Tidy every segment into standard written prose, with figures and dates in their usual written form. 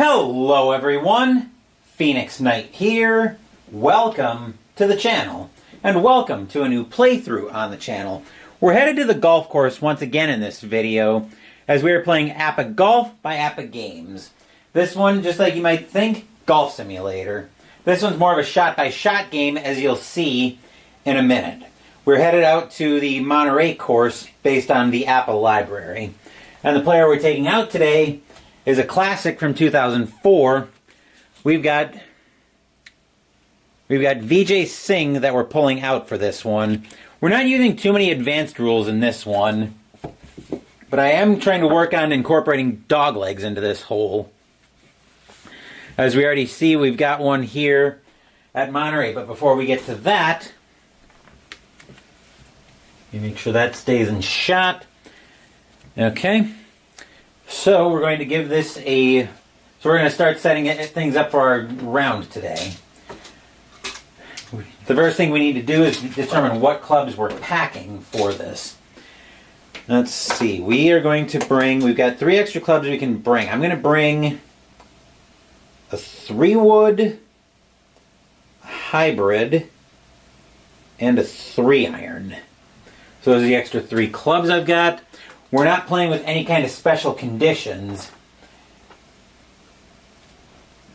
Hello everyone, Phoenix Knight here. Welcome to the channel, and welcome to a new playthrough on the channel. We're headed to the golf course once again in this video, as we are playing APBA Golf by APBA Games. This one, just like you might think, golf simulator. This one's more of a shot-by-shot game, as you'll see in a minute. We're headed out to the Monterey course based on the APBA library. And the player we're taking out today is a classic from 2004. We've got Vijay Singh that we're pulling out for this one. We're not using too many advanced rules in this one, but I am trying to work on incorporating dog legs into this hole. As we already see, we've got one here at Monterey, but before we get to that, you make sure that stays in shot. Okay. So we're going to give this so we're going to start setting things up for our round today. The first thing we need to do is determine what clubs we're packing for this. Let's see. We've got 3 extra clubs we can bring. I'm going to bring a 3-wood, a hybrid, and a 3-iron. So those are the extra 3 clubs I've got. We're not playing with any kind of special conditions.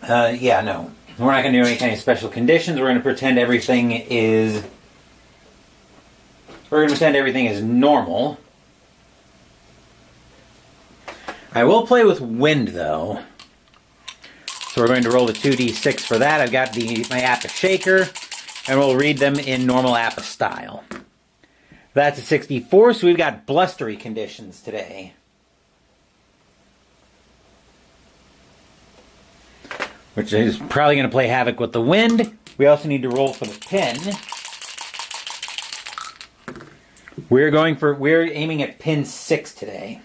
No. We're not going to do any kind of special conditions. We're going to pretend everything is normal. I will play with wind, though. So we're going to roll the 2d6 for that. I've got my APBA shaker, and we'll read them in normal APBA style. That's a 64, so we've got blustery conditions today. Which is probably going to play havoc with the wind. We also need to roll for the pin. We're aiming at pin 6 today.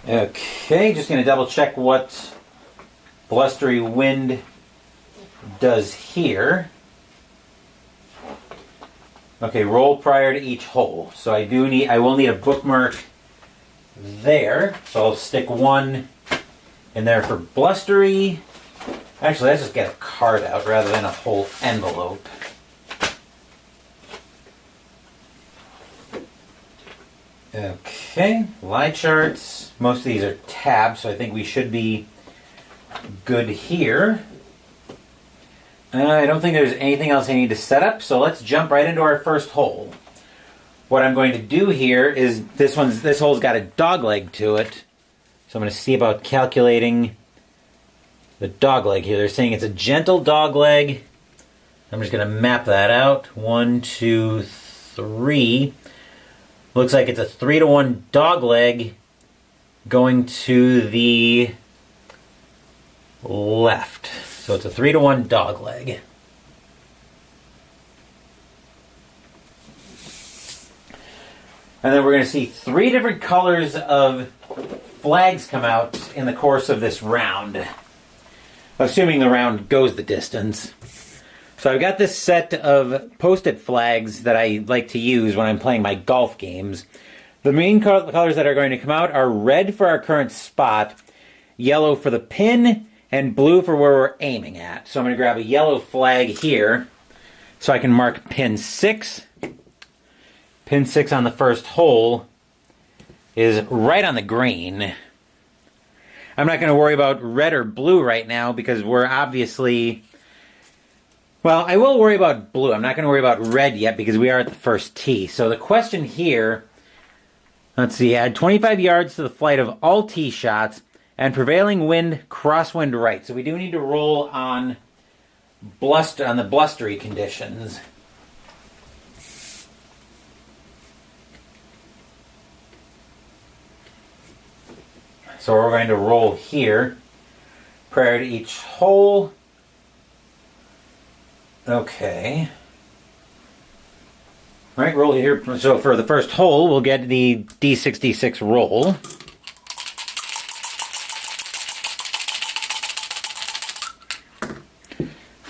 Okay, just going to double check what blustery wind does here. Okay, roll prior to each hole. So I will need a bookmark there. So I'll stick one in there for blustery. Actually, let's just get a card out rather than a whole envelope. Okay, lie charts. Most of these are tabs, so I think we should be good here. I don't think there's anything else I need to set up, so let's jump right into our first hole. What I'm going to do here is this hole's got a dog leg to it, so I'm going to see about calculating the dog leg here. They're saying it's a gentle dog leg. I'm just going to map that out. 1, 2, 3. Looks like it's a 3-to-1 dog leg going to the left. So it's a 3-to-1 dog leg. And then we're going to see 3 different colors of flags come out in the course of this round. Assuming the round goes the distance. So I've got this set of post-it flags that I like to use when I'm playing my golf games. The main colors that are going to come out are red for our current spot, yellow for the pin, and blue for where we're aiming at. So I'm going to grab a yellow flag here so I can mark pin 6. Pin 6 on the first hole is right on the green. I'm not going to worry about red or blue right now because we're obviously... Well, I will worry about blue. I'm not going to worry about red yet because we are at the first tee. So the question here, let's see, add 25 yards to the flight of all tee shots and prevailing wind, crosswind right. So we do need to roll on the blustery conditions. So we're going to roll here prior to each hole. Okay. All right, roll here. So for the first hole, we'll get the D66 roll.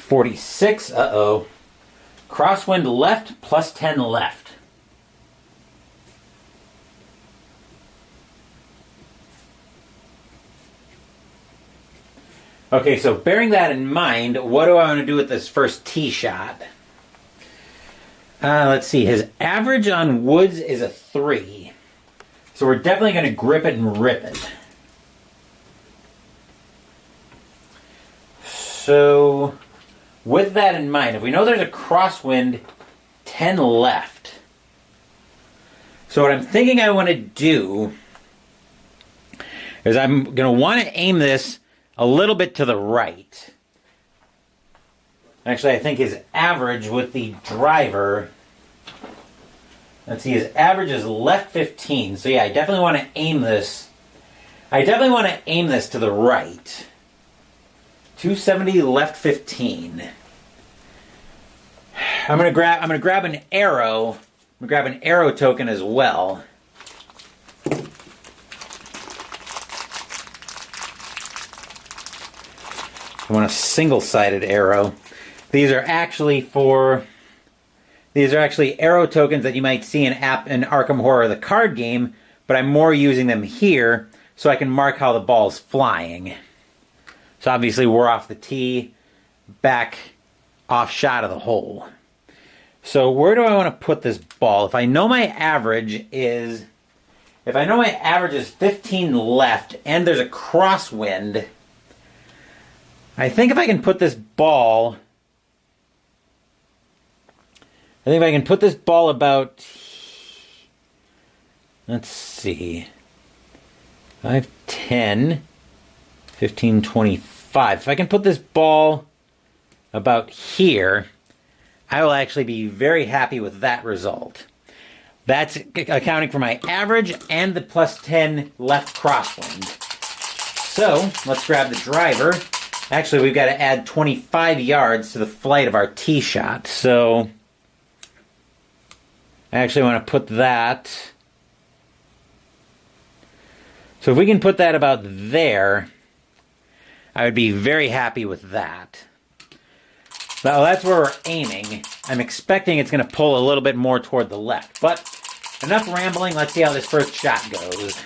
$46. Uh-oh. Crosswind left plus 10 left. Okay, so bearing that in mind, what do I want to do with this first tee shot? Let's see. His average on woods is a 3. So we're definitely going to grip it and rip it. So with that in mind, if we know there's a crosswind 10 left. So what I'm thinking I want to do is I'm going to want to aim this a little bit to the right. Actually, I think his average with the driver, let's see, his average is left 15. So yeah, I definitely want to aim this. I definitely want to aim this to the right. 270 left 15. I'm gonna grab an arrow. I'm gonna grab an arrow token as well. I want a single-sided arrow. These are actually arrow tokens that you might see in Arkham Horror, the card game, but I'm more using them here so I can mark how the ball's flying. So obviously we're off the tee, back off shot of the hole. So where do I want to put this ball? If I know my average is 15 left and there's a crosswind, I think if I can put this ball about, let's see, 5, 10, 15, 25. If I can put this ball about here, I will actually be very happy with that result. That's accounting for my average and the plus 10 left crosswind. So let's grab the driver. Actually, we've got to add 25 yards to the flight of our tee shot. So I actually want to put that. So if we can put that about there, I would be very happy with that. Well, that's where we're aiming. I'm expecting it's going to pull a little bit more toward the left. But enough rambling. Let's see how this first shot goes.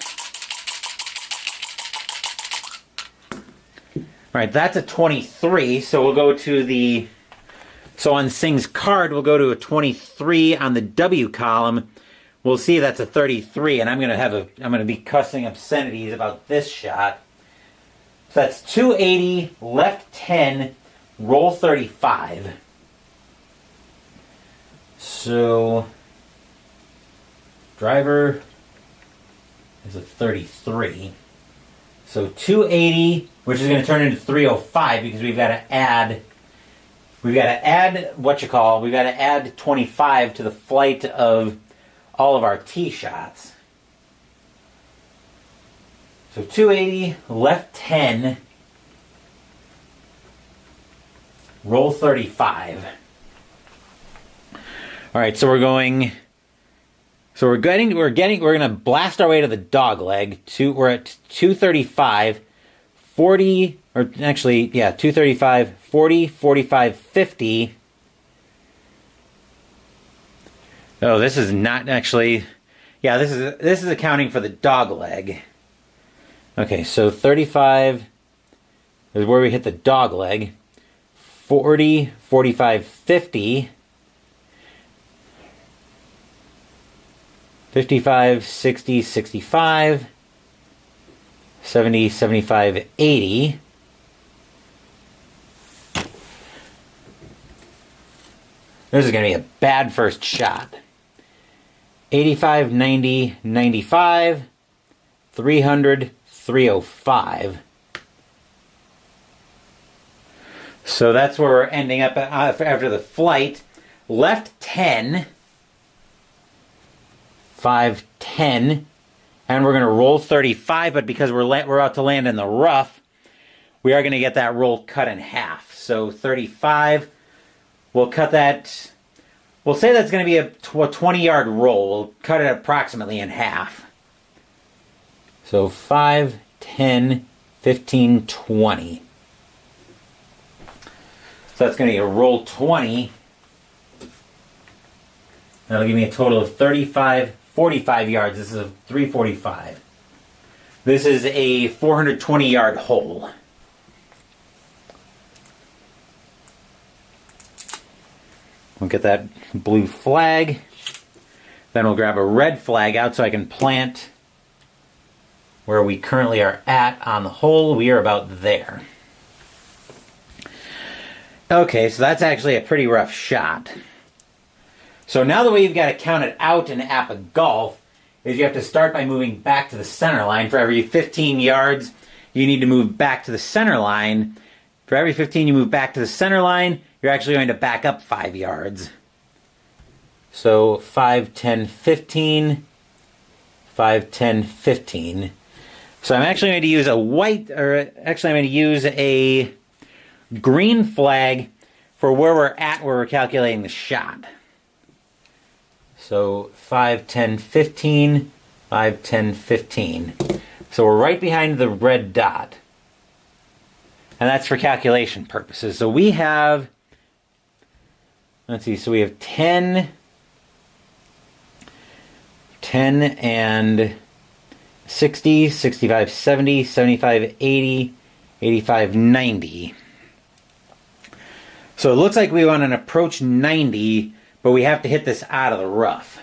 All right, that's a 23. So we'll go to the... So on Singh's card, we'll go to a 23 on the W column. We'll see that's a 33, and I'm going to be cussing obscenities about this shot. So that's 280, left 10, roll 35. So driver is a 33. So 280, which is going to turn into 305 because we've got to add We've got to add 25 to the flight of all of our tee shots. So 280, left 10, roll 35. All right, so we're going to blast our way to the dog leg. We're at 235, 40, or actually, yeah, 235, 40, 45, 50. Oh, this is not actually, yeah, this is accounting for the dog leg. Okay, so 35 is where we hit the dog leg. 40, 45, 50. 55, 60, 65. 70, 75, 80. This is going to be a bad first shot. 85, 90, 95. 300, 305. So that's where we're ending up after the flight. Left 10. 5, 10. And we're going to roll 35, but because we're out to land in the rough, we are going to get that roll cut in half. So 35, we'll cut that. We'll say that's going to be a 20-yard roll. We'll cut it approximately in half. So 5, 10, 15, 20. So that's going to be a roll 20. That'll give me a total of 35, 45 yards. This is a 345. This is a 420-yard hole. We'll get that blue flag. Then we'll grab a red flag out so I can plant where we currently are at on the hole. We are about there. Okay, so that's actually a pretty rough shot. So now the way you've got to count it out in APBA Golf is you have to start by moving back to the center line. For every 15 yards, you need to move back to the center line. For every 15 you move back to the center line, you're actually going to back up 5 yards. So 5, 10, 15, 5, 10, 15. So I'm actually going to use a white, or actually I'm going to use a green flag for where we're at, where we're calculating the shot. So 5, 10, 15, 5, 10, 15. So we're right behind the red dot. And that's for calculation purposes. So we have, let's see, so we have 10 and 60, 65, 70, 75, 80, 85, 90. So it looks like we want an approach 90, but we have to hit this out of the rough.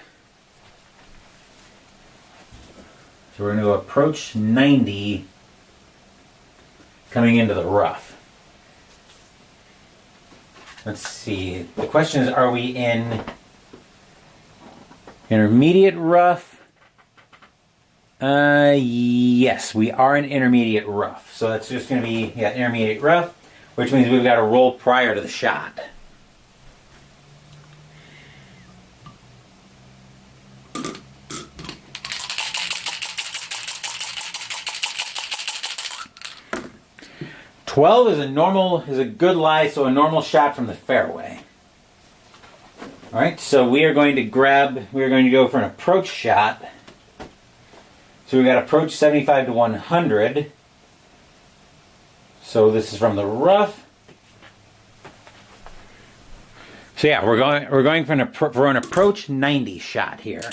So we're going to approach 90 coming into the rough. Let's see. The question is, are we in intermediate rough? Yes, we are in intermediate rough. So that's just going to be intermediate rough, which means we've got to roll prior to the shot. .12 is a good lie, so a normal shot from the fairway. All right, so we are going to go for an approach shot. So we've got approach 75 to 100. So this is from the rough. So yeah, we're going for an approach 90 shot here.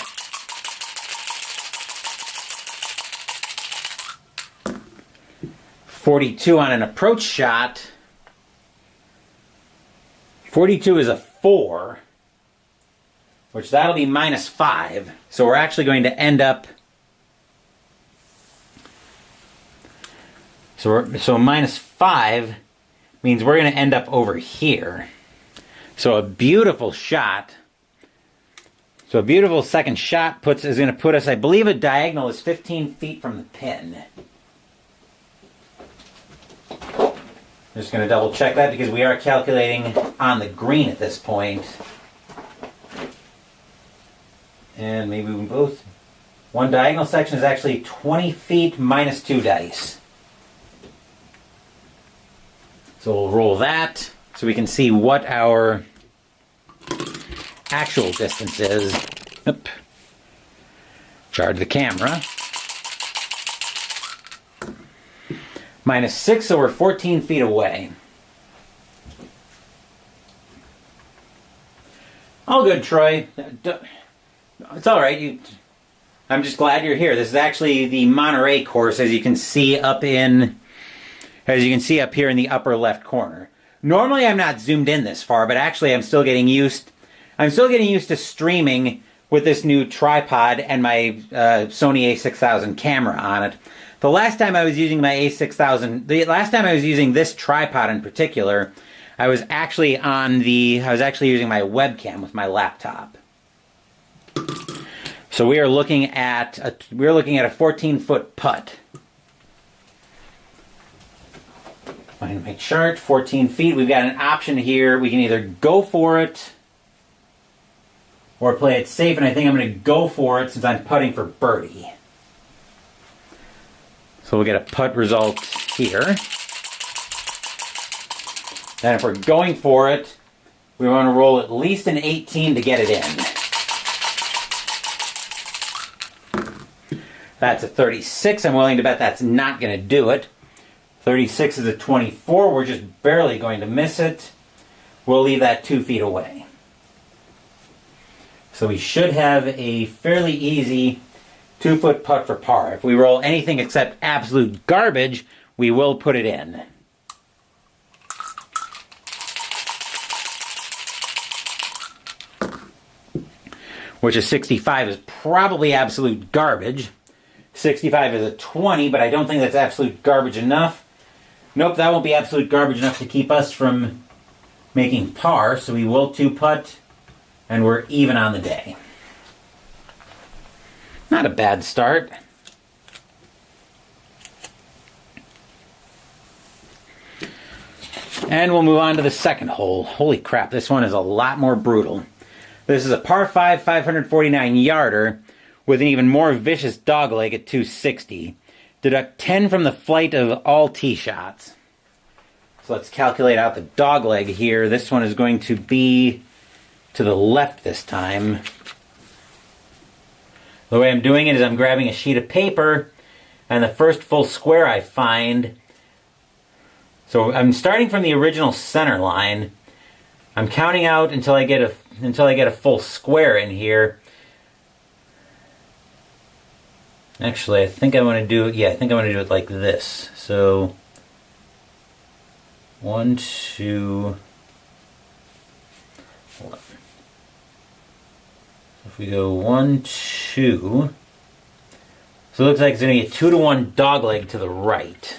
.42 on an approach shot. 42 is a 4, which that'll be -5. So we're actually going to end up. So -5 means we're going to end up over here. So a beautiful shot. So a beautiful second shot is going to put us, I believe a diagonal is 15 feet from the pin. Just going to double check that because we are calculating on the green at this point. And maybe we both. One diagonal section is actually 20 feet minus 2 dice. So we'll roll that so we can see what our actual distance is. Oop. Charge the camera. -6, so we're 14 feet away. All good, Troy. It's all right. I'm just glad you're here. This is actually the Monterey course, as you can see up here in the upper left corner. Normally, I'm not zoomed in this far, but actually, I'm still getting used to streaming with this new tripod and my Sony a6000 camera on it. The last time I was using my a6000, the last time I was using this tripod in particular, I was actually using my webcam with my laptop. So we are looking at a 14-foot putt. Find my chart, 14 feet. We've got an option here. We can either go for it or play it safe, and I think I'm going to go for it since I'm putting for birdie. So we'll get a putt result here. Then if we're going for it, we want to roll at least an 18 to get it in. That's a 36. I'm willing to bet that's not going to do it. 36 is a 24. We're just barely going to miss it. We'll leave that 2 feet away. So we should have a fairly easy 2-foot putt for par. If we roll anything except absolute garbage, we will put it in. which is 65, is probably absolute garbage. 65 is a 20, but I don't think that's absolute garbage enough. Nope, that won't be absolute garbage enough to keep us from making par, so we will 2-putt, and we're even on the day. Not a bad start. And we'll move on to the second hole. Holy crap, this one is a lot more brutal. This is a par 5, 549 yarder with an even more vicious dogleg at 260. Deduct 10 from the flight of all tee shots. So let's calculate out the dogleg here. This one is going to be to the left this time. The way I'm doing it is I'm grabbing a sheet of paper and the first full square I find. So I'm starting from the original center line. I'm counting out until I get a full square in here. Actually, I think I want to do it. Yeah, I think I want to do it like this. So 1, 2. Hold on. If we go 1, 2. So it looks like it's going to be a 2-to-1 dogleg to the right.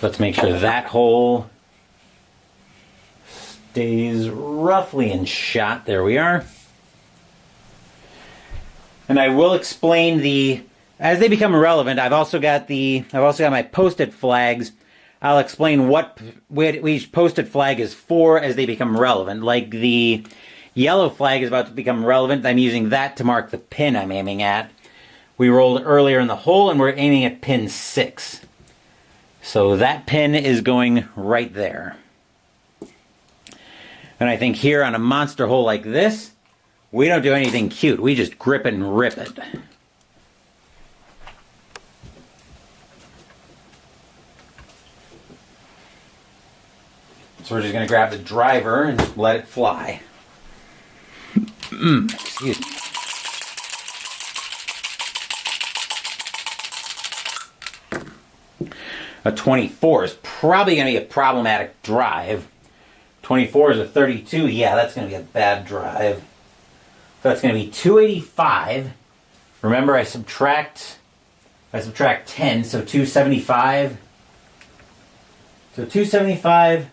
Let's make sure that hole stays roughly in shot. There we are. And I will explain as they become relevant. I've also got my post-it flags. I'll explain what each post-it flag is for as they become relevant. Like the yellow flag is about to become relevant. I'm using that to mark the pin I'm aiming at. We rolled earlier in the hole and we're aiming at pin 6. So that pin is going right there. And I think here on a monster hole like this, we don't do anything cute. We just grip it and rip it. So we're just going to grab the driver and let it fly. Excuse me. A 24 is probably going to be a problematic drive. 24 is a 32. Yeah, that's going to be a bad drive. So that's going to be 285. Remember, I subtract 10, so 275. So 275,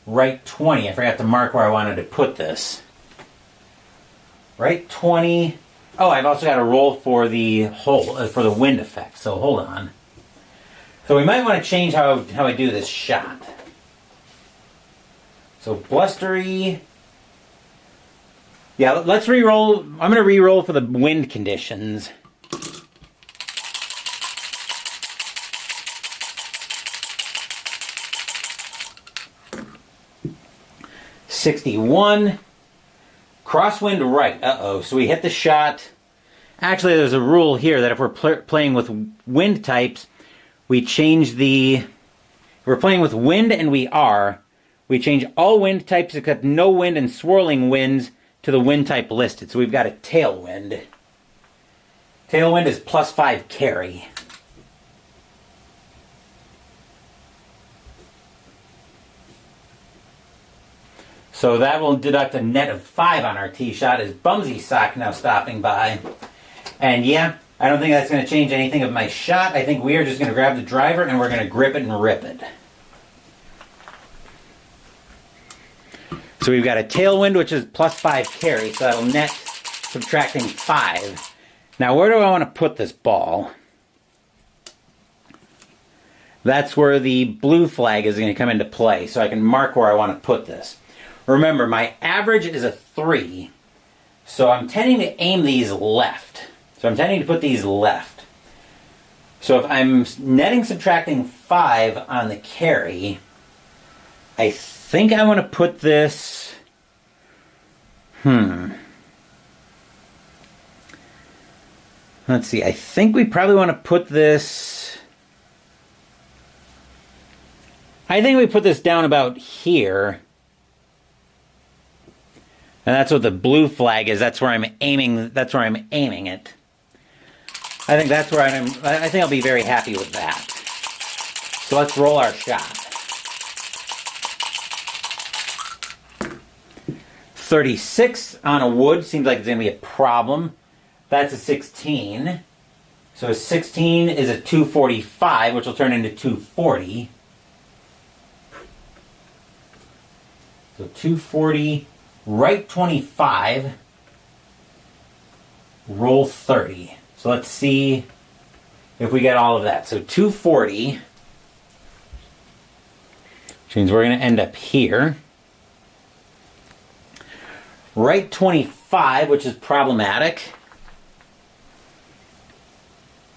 right 20. I forgot to mark where I wanted to put this. Right 20. Oh, I've also got a roll for the hole, for the wind effect. So hold on. So we might want to change how I do this shot. So blustery. Yeah, let's re-roll. I'm going to re-roll for the wind conditions. .61. Crosswind right. Uh-oh. So we hit the shot. Actually, there's a rule here that if we're playing with wind types, we change if we're playing with wind and we change all wind types except no wind and swirling winds to the wind type listed. So we've got a tailwind. Tailwind is +5 carry. So that will deduct a net of 5 on our tee shot. Is Bumsy Sock now stopping by? And yeah, I don't think that's going to change anything of my shot. I think we are just going to grab the driver and we're going to grip it and rip it. So we've got a tailwind, which is +5 carry, so that'll net subtracting 5. Now, where do I want to put this ball? That's where the blue flag is going to come into play, so I can mark where I want to put this. Remember, my average is a 3, so I'm tending to aim these left. So I'm tending to put these left. So if I'm netting subtracting 5 on the carry, I think I want to put this... Let's see, I think we probably want to put this... I think we put this down about here. And that's what the blue flag is. That's where I'm aiming it. I think that's where I think I'll be very happy with that. So let's roll our shot. 36 on a wood seems like it's going to be a problem. That's a 16. So a 16 is a 245, which will turn into 240. So 240, right 25, roll 30. So let's see if we get all of that. So 240, which means we're going to end up here. Right 25, which is problematic.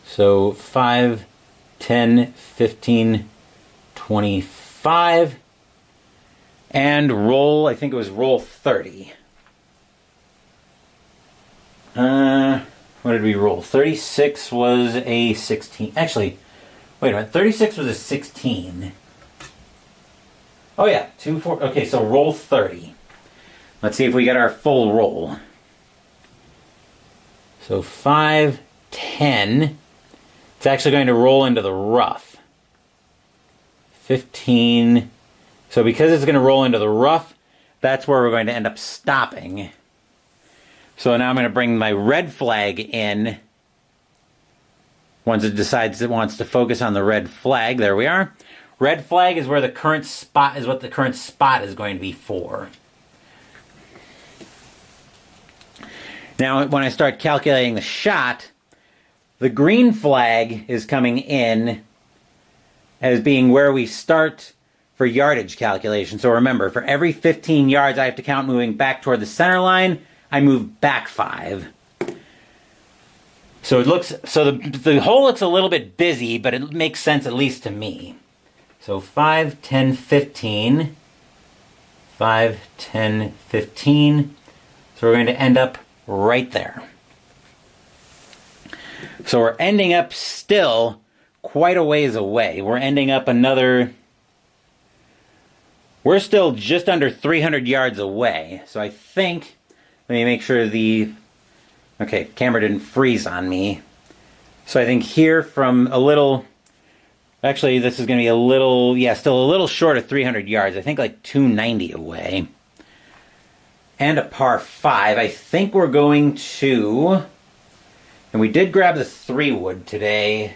So 5, 10, 15, 25. And roll, I think it was roll 30. What did we roll? 36 was a 16. Actually, wait a minute. 36 was a 16. Oh yeah, 2, 4. Okay, so roll 30. Let's see if we get our full roll. So 5, 10. It's actually going to roll into the rough. 15. So because it's going to roll into the rough, that's where we're going to end up stopping. So now I'm going to bring my red flag in. Once it decides it wants to focus on the red flag, there we are. Red flag is where the current spot is, what the current spot is going to be for. Now when I start calculating the shot, the green flag is coming in as being where we start for yardage calculation. So remember, for every 15 yards I have to count moving back toward the center line, I move back 5. So it looks, so the hole looks a little bit busy, but it makes sense at least to me. So 5, 10, 15. 5, 10, 15. So we're going to end up right there. So we're ending up still quite a ways away. We're ending up another... We're still just under 300 yards away. So I think... Let me make sure the... Okay, camera didn't freeze on me. So I think here from a little... Actually, this is going to be a little... Yeah, still a little short of 300 yards. I think like 290 away. And a par 5. I think we're going to... And we did grab the 3-wood today.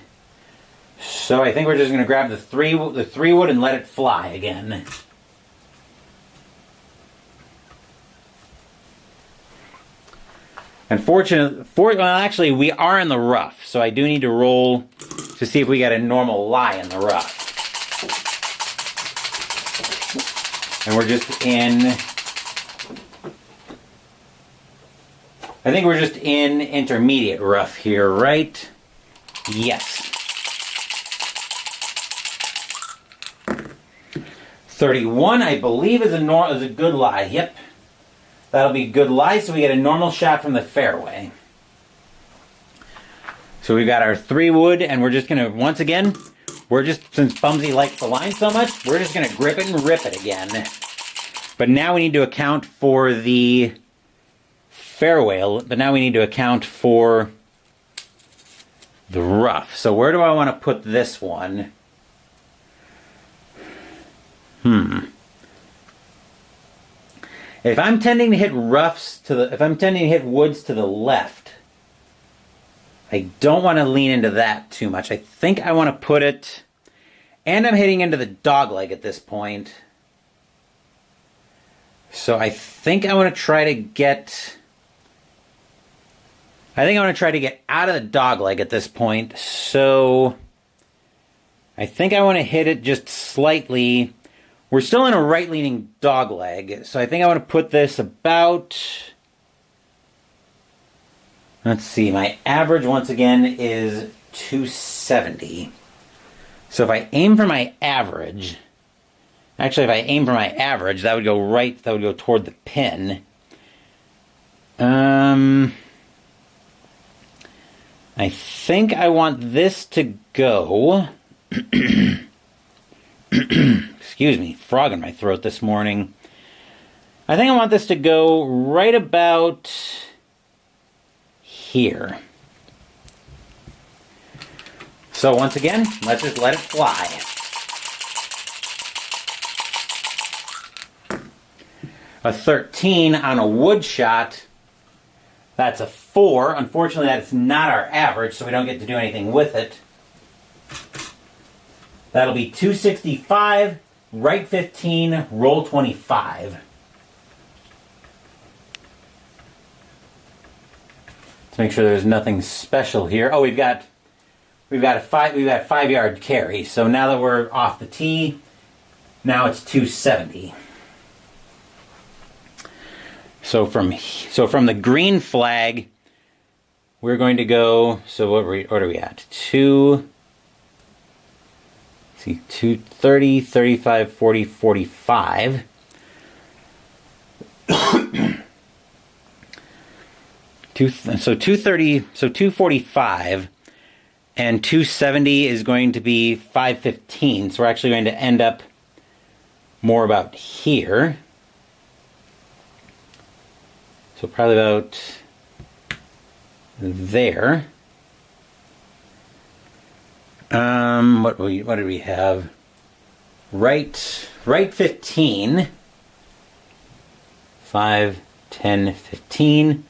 So I think we're just going to grab the 3-wood and let it fly again. Well, actually, we are in the rough, so I do need to roll to see if we get a normal lie in the rough. And we're just in... I think we're just in intermediate rough here, right? Yes. 31, I believe, is a good lie. Yep. That'll be a good lie, so we get a normal shot from the fairway. So we've got our 3-wood, and we're just going to, once again, since Bumsy likes the line so much, we're just going to grip it and rip it again. But now we need to account for the fairway, but now we need to account for the rough. So where do I want to put this one? If I'm tending to hit woods to the left, I don't want to lean into that too much. I think I want to put it, and I'm hitting into the dogleg at this point. So I think I want to try to get out of the dogleg at this point. So I think I want to hit it just slightly. We're still in a right-leaning dogleg, so I think I want to put this about... Let's see, my average, once again, is 270. So if I aim for my average... Actually, if I aim for my average, that would go right, that would go toward the pin. I think I want this to go... Excuse me, frog in my throat this morning. I think I want this to go right about here. So once again, let's just let it fly. A 13 on a wood shot, that's a 4. Unfortunately, that's not our average, so we don't get to do anything with it. That'll be 265, right 15, roll 25. Let's make sure there's nothing special here. Oh, we've got a 5-yard carry. So now that we're off the tee, now it's 270. So from the green flag, we're going to go. So what are we at? 230, 35, 40, 45. So 230, so 245, and 270 is going to be 515. So we're actually going to end up more about here. So probably about there. What do we have? Right 15. 5, 10, 15.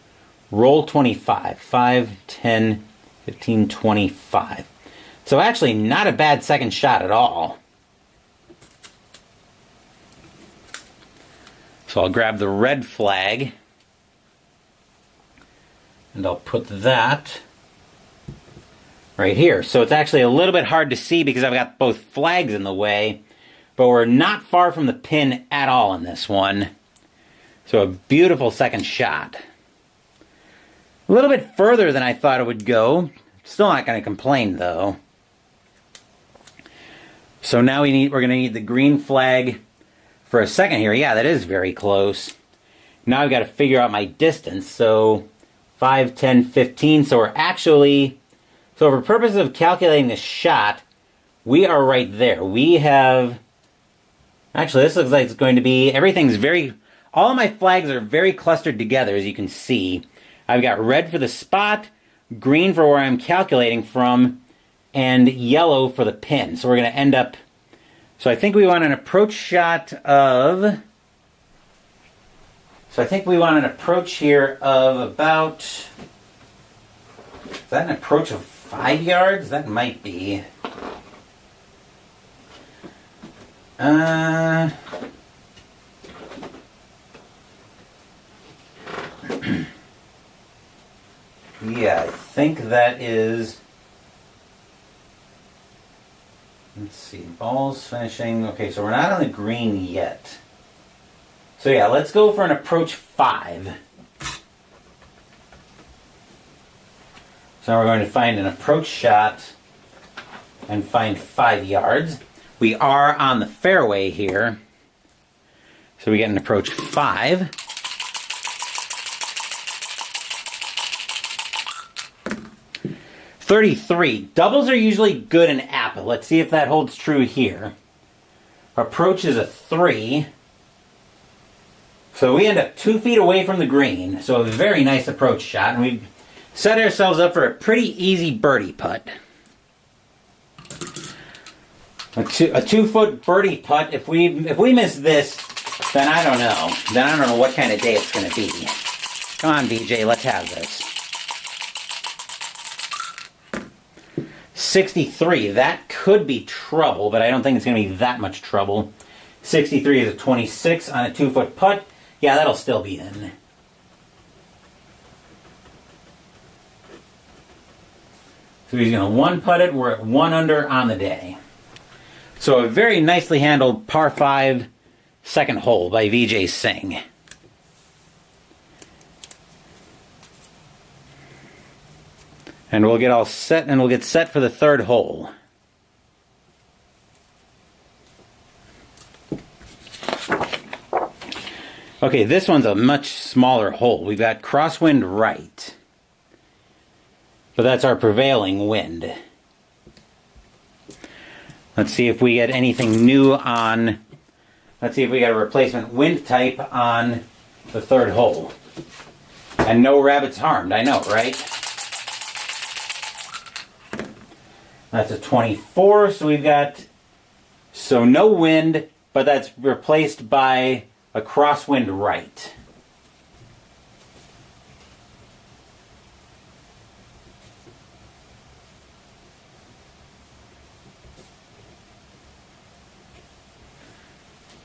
Roll 25. 5, 10, 15, 25. So actually not a bad second shot at all. So I'll grab the red flag. And I'll put that right here. So it's actually a little bit hard to see because I've got both flags in the way. But we're not far from the pin at all in this one. So a beautiful second shot. A little bit further than I thought it would go. Still not going to complain though. So now we're going to need the green flag for a second here. Yeah, that is very close. Now I've got to figure out my distance. So 5, 10, 15. So we're actually, so for purposes of calculating the shot, we are right there. We have, actually this looks like it's going to be, all of my flags are very clustered together as you can see. I've got red for the spot, green for where I'm calculating from, and yellow for the pin. So we're going to end up, so I think we want an approach shot of, so I think we want an approach here of about, is that an approach of 5 yards? That might be. Yeah, I think that is, let's see, balls finishing, okay, so we're not on the green yet. So yeah, let's go for an approach 5. So now we're going to find an approach shot and find 5 yards. We are on the fairway here. So we get an approach 5. .33. Doubles are usually good in APBA. Let's see if that holds true here. Approach is a 3. So we end up 2 feet away from the green. So a very nice approach shot. And we've set ourselves up for a pretty easy birdie putt. A 2-foot birdie putt. If we miss this, then I don't know. Then I don't know what kind of day it's going to be. Come on, BJ, let's have this. 63. That could be trouble, but I don't think it's going to be that much trouble. 63 is a 26 on a 2-foot putt. Yeah, that'll still be in. So he's going to 1-putt it. We're at 1 under on the day. So a very nicely handled par 5 second hole by Vijay Singh. And we'll get all set, and we'll get set for the 3rd hole. Okay, this one's a much smaller hole. We've got crosswind right. But that's our prevailing wind. Let's see if we get anything new on, let's see if we got a replacement wind type on the 3rd hole. And no rabbits harmed, I know, right? That's a 24, so we've got, so no wind, but that's replaced by a crosswind right.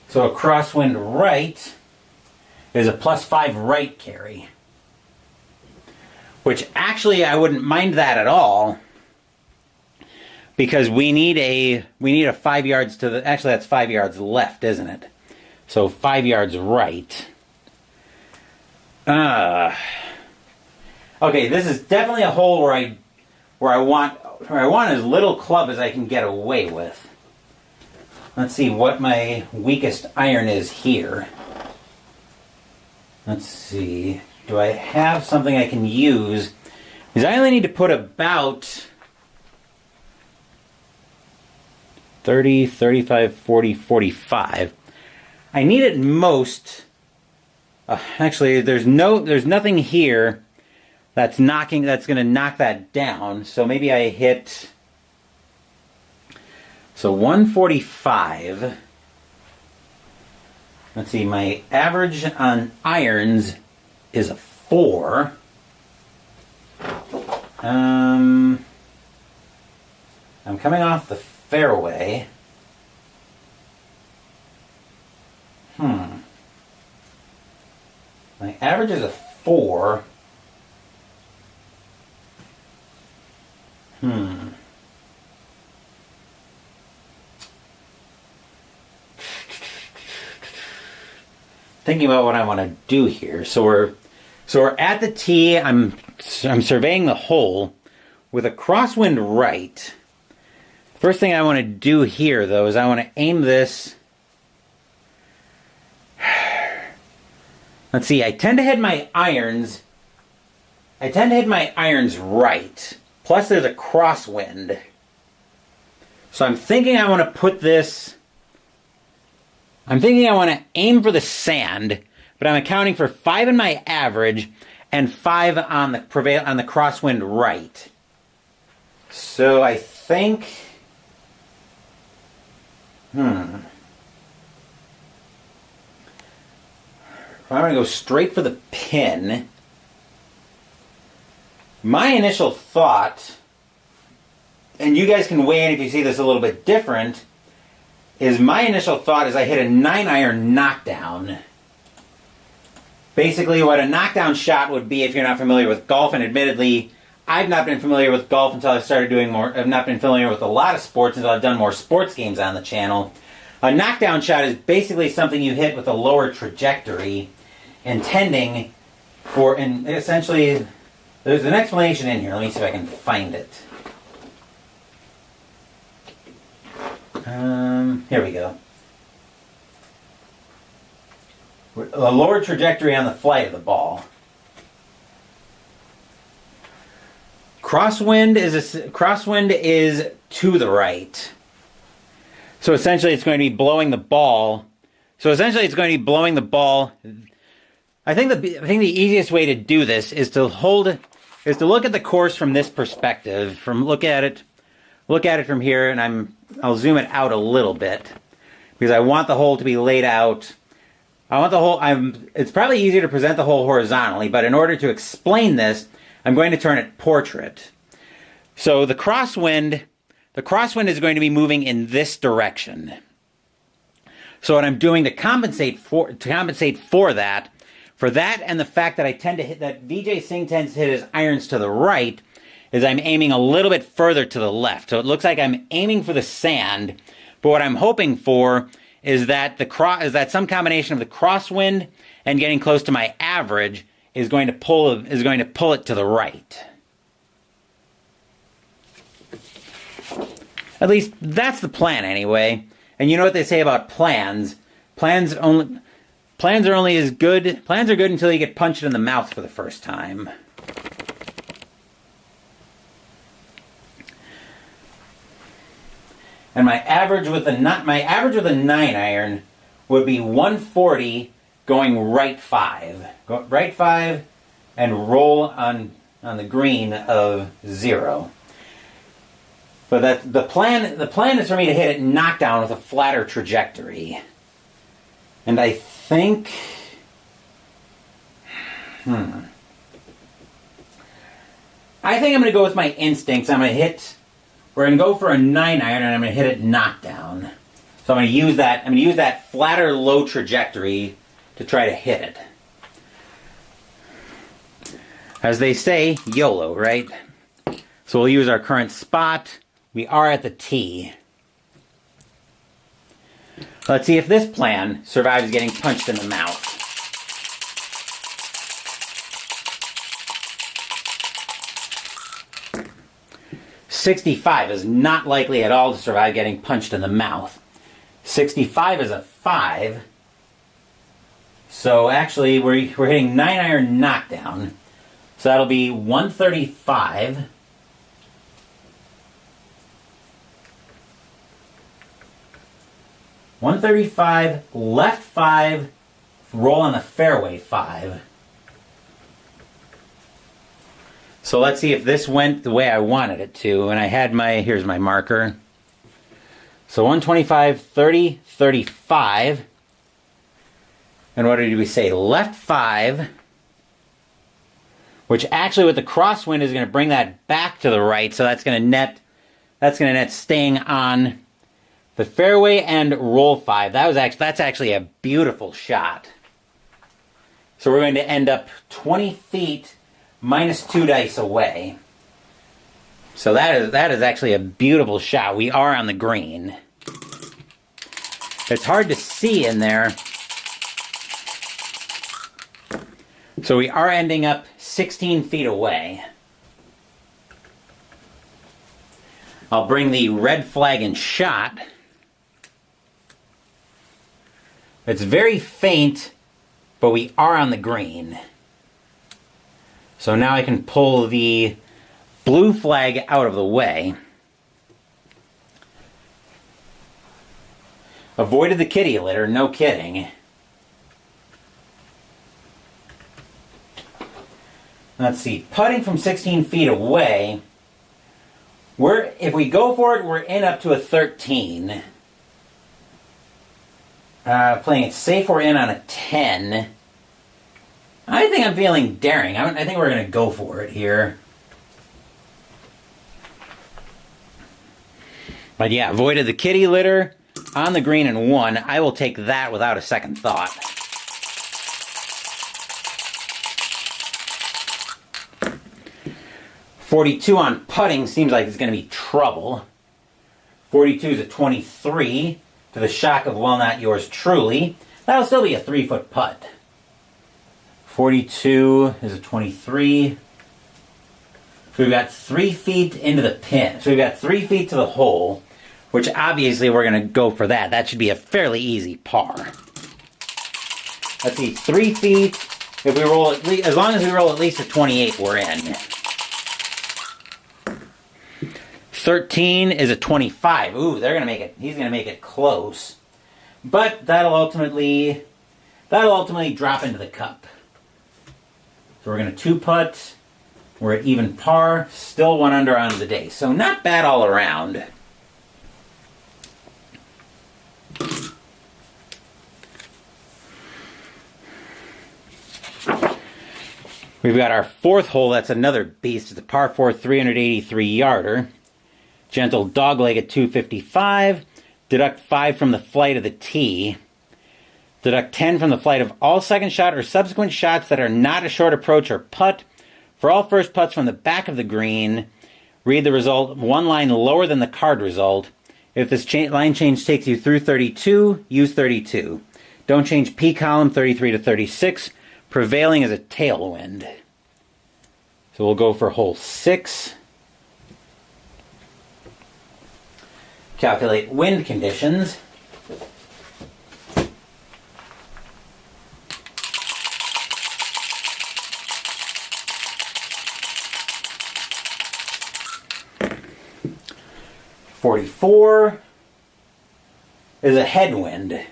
So a crosswind right is a +5 right carry. Which actually I wouldn't mind that at all. Because we need a 5 yards to the, actually that's 5 yards left, isn't it? So 5 yards right. Okay, this is definitely a hole where I want as little club as I can get away with. Let's see what my weakest iron is here. Let's see. Do I have something I can use? Because I only need to put about 30, 35, 40, 45. I need at most... actually, there's nothing here that's going to knock that down. So maybe I hit... So 145. Let's see, my average on irons is a 4. I'm coming off the fairway. My average is a 4. Thinking about what I want to do here. So we're at the tee. I'm surveying the hole with a crosswind right. First thing I want to do here, though, is I want to aim this. Let's see. I tend to hit my irons. Right. Plus, there's a crosswind. So I'm thinking I want to put this. I'm thinking I want to aim for the sand, but I'm accounting for 5 in my average and 5 on the crosswind right. So I think, I'm going to go straight for the pin. My initial thought, and you guys can weigh in if you see this a little bit different, is my initial thought is I hit a 9-iron knockdown. Basically what a knockdown shot would be if you're not familiar with golf, and admittedly, I've not been familiar with golf until I've started doing more, I've not been familiar with a lot of sports until I've done more sports games on the channel. A knockdown shot is basically something you hit with a lower trajectory, intending for, and essentially, there's an explanation in here. Let me see if I can find it. Here we go. A lower trajectory on the flight of the ball. Crosswind is to the right. So essentially it's going to be blowing the ball. I think the easiest way to do this is to look at the course from this perspective, look at it from here, and I'll zoom it out a little bit because I want the hole to be laid out. It's probably easier to present the hole horizontally, but in order to explain this, I'm going to turn it portrait. So the crosswind is going to be moving in this direction. So what I'm doing to compensate for that and the fact that that Vijay Singh tends to hit his irons to the right, is I'm aiming a little bit further to the left. So it looks like I'm aiming for the sand, but what I'm hoping for is that some combination of the crosswind and getting close to my average is going to pull it to the right. At least that's the plan anyway. And you know what they say about plans? Plans are good until you get punched in the mouth for the first time. And my average with a 9-iron would be 140 going right 5. Go right 5 and roll on the green of 0. But the plan is for me to hit it knockdown with a flatter trajectory. And I think... I think I'm going to go with my instincts. We're going to go for a 9-iron, and I'm going to hit it knockdown. So I'm going to use that flatter low trajectory to try to hit it. As they say, YOLO, right? So we'll use our current spot. We are at the tee. Let's see if this plan survives getting punched in the mouth. .65 is not likely at all to survive getting punched in the mouth. 65 is a 5. So actually, we're hitting 9-iron knockdown. So that'll be 135. Left 5, roll on the fairway 5. So let's see if this went the way I wanted it to. And I had here's my marker. So 125, 30, 35. And what did we say? Left 5. Which actually with the crosswind is going to bring that back to the right. So that's going to net staying on the fairway and roll 5. That's actually a beautiful shot. So we're going to end up 20 feet minus 2 dice away. So that is actually a beautiful shot. We are on the green. It's hard to see in there. So we are ending up 16 feet away. I'll bring the red flag and shot. It's very faint, but we are on the green. So now I can pull the blue flag out of the way. Avoided the kitty litter, no kidding. Let's see, putting from 16 feet away, if we go for it, we're in up to a 13. Playing it safe, we're in on a 10. I think I'm feeling daring. I think we're going to go for it here. But yeah, avoided the kitty litter on the green and 1. I will take that without a second thought. .42 on putting seems like it's going to be trouble. 42 is a 23, to the shock of well not yours truly. That'll still be a 3-foot putt. 42 is a 23. So we've got 3 feet into the pin. So we've got 3 feet to the hole, which obviously we're going to go for that. That should be a fairly easy par. Let's see, 3 feet. If we roll as long as we roll at least a 28, we're in. 13 is a 25. Ooh, they're gonna make it. He's gonna make it close, but that'll ultimately drop into the cup. So we're gonna 2-putt. We're at even par. Still 1 under on the day. So not bad all around. We've got our 4th hole. That's another beast. It's a par 4, 383-yarder. Gentle dogleg at 255. Deduct 5 from the flight of the tee. Deduct 10 from the flight of all second shot or subsequent shots that are not a short approach or putt. For all first putts from the back of the green, read the result 1 line lower than the card result. If this line change takes you through 32, use 32. Don't change P column 33 to 36. Prevailing is a tailwind. So we'll go for hole 6. Calculate wind conditions. .44 is a headwind.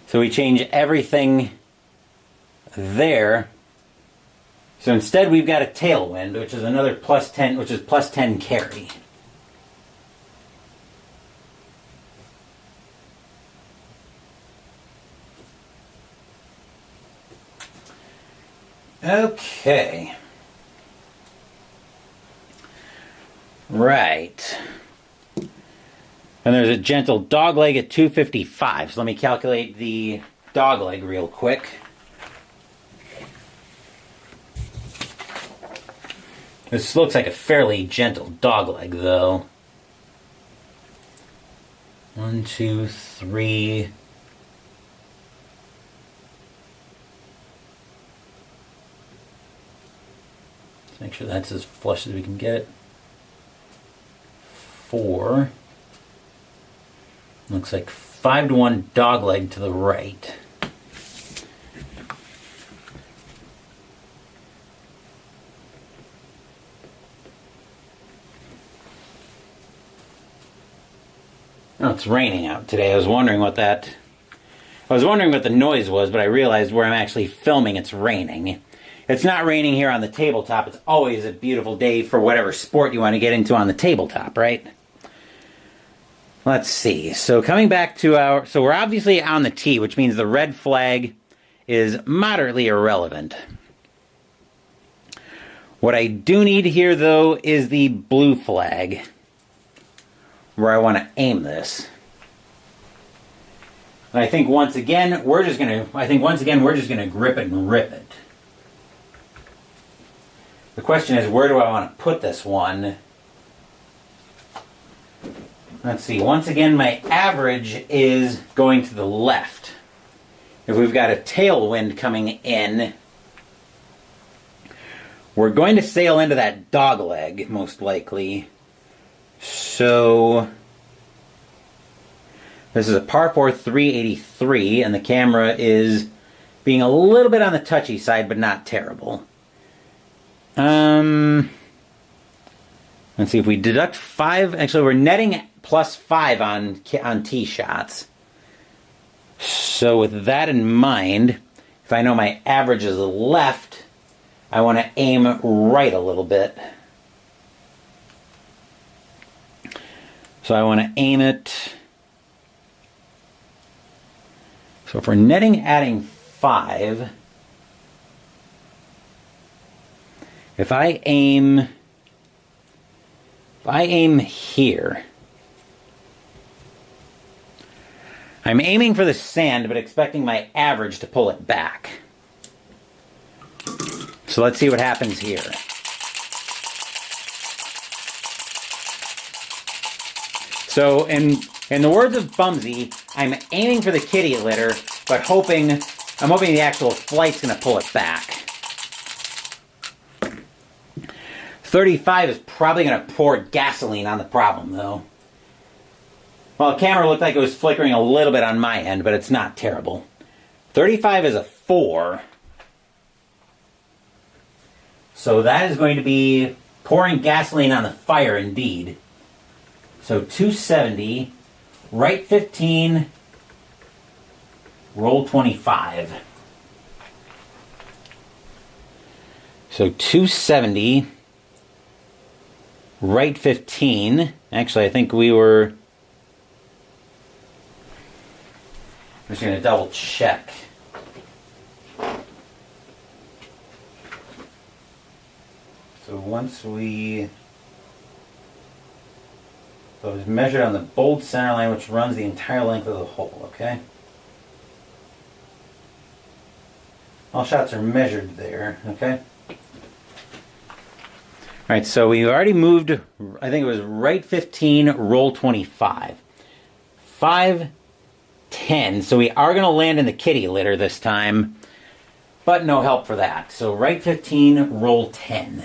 So we change everything there. So instead we've got a tailwind, which is another +10, which is +10 carry. Okay. Right. And there's a gentle dog leg at 255. So let me calculate the dog leg real quick. This looks like a fairly gentle dog leg, though. 1, 2, 3. Let's make sure that's as flush as we can get it. 4. Looks like 5-to-1 dog leg to the right. Oh, it's raining out today. I was wondering what the noise was, but I realized where I'm actually filming it's raining. It's not raining here on the tabletop. It's always a beautiful day for whatever sport you want to get into on the tabletop, right? Let's see. So coming back to so we're obviously on the tee, which means the red flag is moderately irrelevant. What I do need here, though, is the blue flag, where I want to aim this. And I think once again we're just gonna grip it and rip it. The question is, where do I want to put this one? Let's see. Once again, my average is going to the left. If we've got a tailwind coming in, we're going to sail into that dog leg, most likely. So this is a par 4 383, and the camera is being a little bit on the touchy side, but not terrible. Let's see, if we deduct 5, actually we're netting +5 on tee shots. So with that in mind, if I know my average is left, I want to aim right a little bit. So I want to aim it. So if we're netting adding 5, if I aim here, I'm aiming for the sand, but expecting my average to pull it back. So let's see what happens here. So in the words of Bumsy, I'm aiming for the kitty litter, but I'm hoping the actual flight's going to pull it back. 35 is probably going to pour gasoline on the problem, though. Well, the camera looked like it was flickering a little bit on my end, but it's not terrible. 35 is a 4. So that is going to be pouring gasoline on the fire, indeed. So 270, right 15, roll 25. So 270, right 15. Actually, I think we were... I'm just going to double check. So once we... So it was measured on the bold center line, which runs the entire length of the hole, okay? All shots are measured there, okay? Alright, so we've already moved, I think it was right 15, roll 25. 5, 10, so we are going to land in the kitty litter this time, but no help for that. So right 15, roll 10.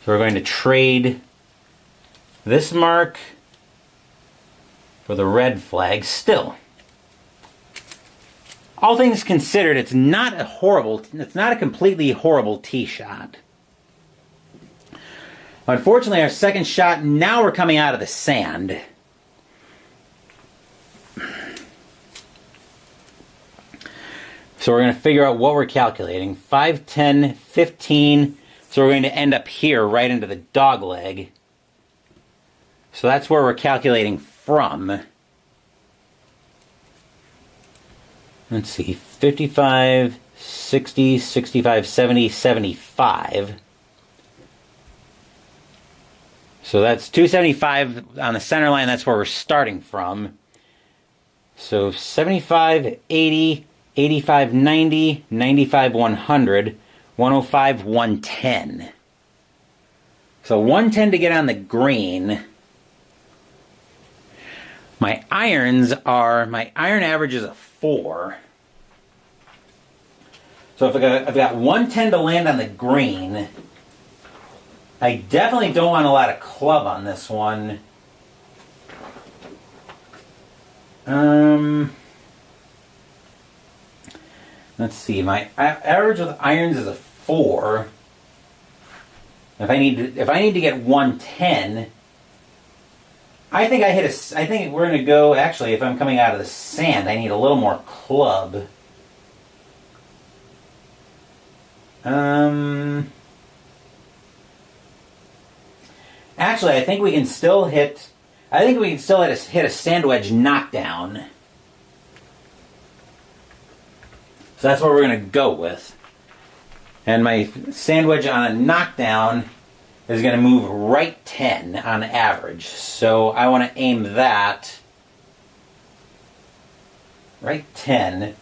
So we're going to trade this mark for the red flag. Still, all things considered, it's not a completely horrible tee shot. Unfortunately, our second shot, now we're coming out of the sand. So we're going to figure out what we're calculating. 5, 10, 15... So we're going to end up here, right into the dog leg. So that's where we're calculating from. let's see, 55, 60, 65, 70, 75. So that's 275 on the center line. That's where we're starting from. So 75, 80, 85, 90, 95, 100, 105, 110. So 110 to get on the green. My iron average is a 4. So if I've got 110 to land on the green, I definitely don't want a lot of club on this one. Let's see. My average with irons is a 4. If I need to get 110, I think we're going to go. Actually, if I'm coming out of the sand, I need a little more club. Actually, I think we can still hit. Hit a sand wedge knockdown. So that's what we're going to go with. And my sand wedge on a knockdown is going to move right 10 on average. So I want to aim that right 10.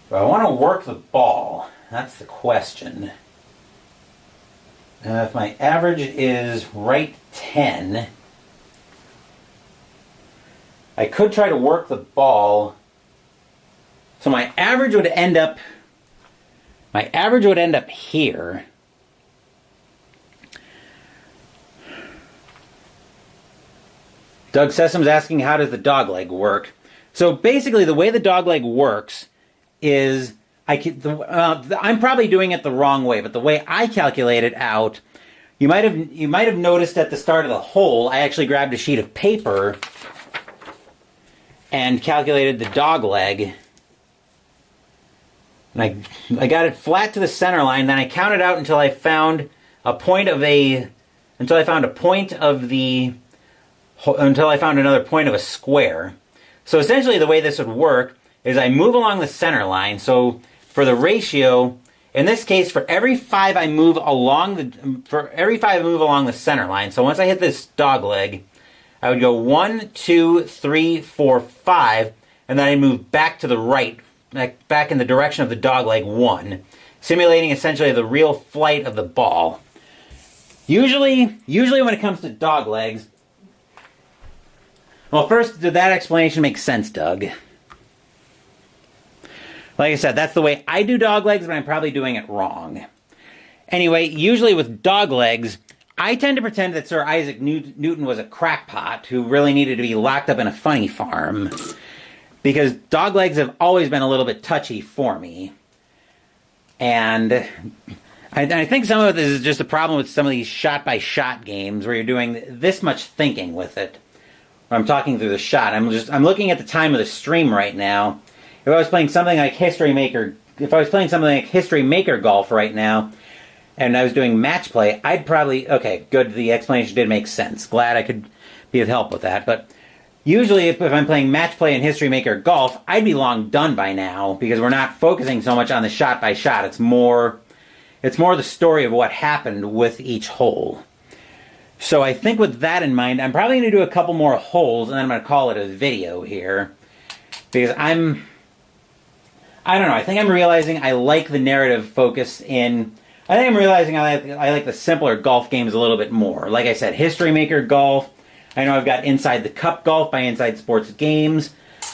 But I want to work the ball. That's the question. If my average is right 10, I could try to work the ball. So my average would end up here. Doug Sessoms asking, how does the dogleg work? So basically the way the dogleg works is, I'm probably doing it the wrong way, but the way I calculate it out, you might have noticed at the start of the hole, I actually grabbed a sheet of paper and calculated the dogleg. And I got it flat to the center line, then I counted out until I found another point of a square. So essentially the way this would work is I move along the center line. So for the ratio, in this case, for every 5 I move along the center line. So once I hit this dogleg, I would go 1, 2, 3, 4, 5, and then I move back to the right, back in the direction of the dogleg 1, simulating essentially the real flight of the ball. Usually when it comes to doglegs, well, first, did that explanation make sense, Doug? Like I said, that's the way I do doglegs, but I'm probably doing it wrong. Anyway, usually with doglegs, I tend to pretend that Sir Isaac Newton was a crackpot who really needed to be locked up in a funny farm. Because doglegs have always been a little bit touchy for me. And I think some of this is just a problem with some of these shot-by-shot games where you're doing this much thinking with it. I'm talking through the shot. I'm looking at the time of the stream right now. If I was playing something like History Maker Golf right now, and I was doing match play, I'd probably... Okay, good, the explanation did make sense. Glad I could be of help with that. But usually, if I'm playing match play in History Maker Golf, I'd be long done by now, because we're not focusing so much on the shot-by-shot. It's more the story of what happened with each hole. So I think with that in mind, I'm probably going to do a couple more holes, and then I'm going to call it a video here. Because I don't know, I think I'm realizing I like the narrative focus in... I think I'm realizing I like the simpler golf games a little bit more. Like I said, History Maker Golf. I know I've got Inside the Cup Golf by Inside Sports Games.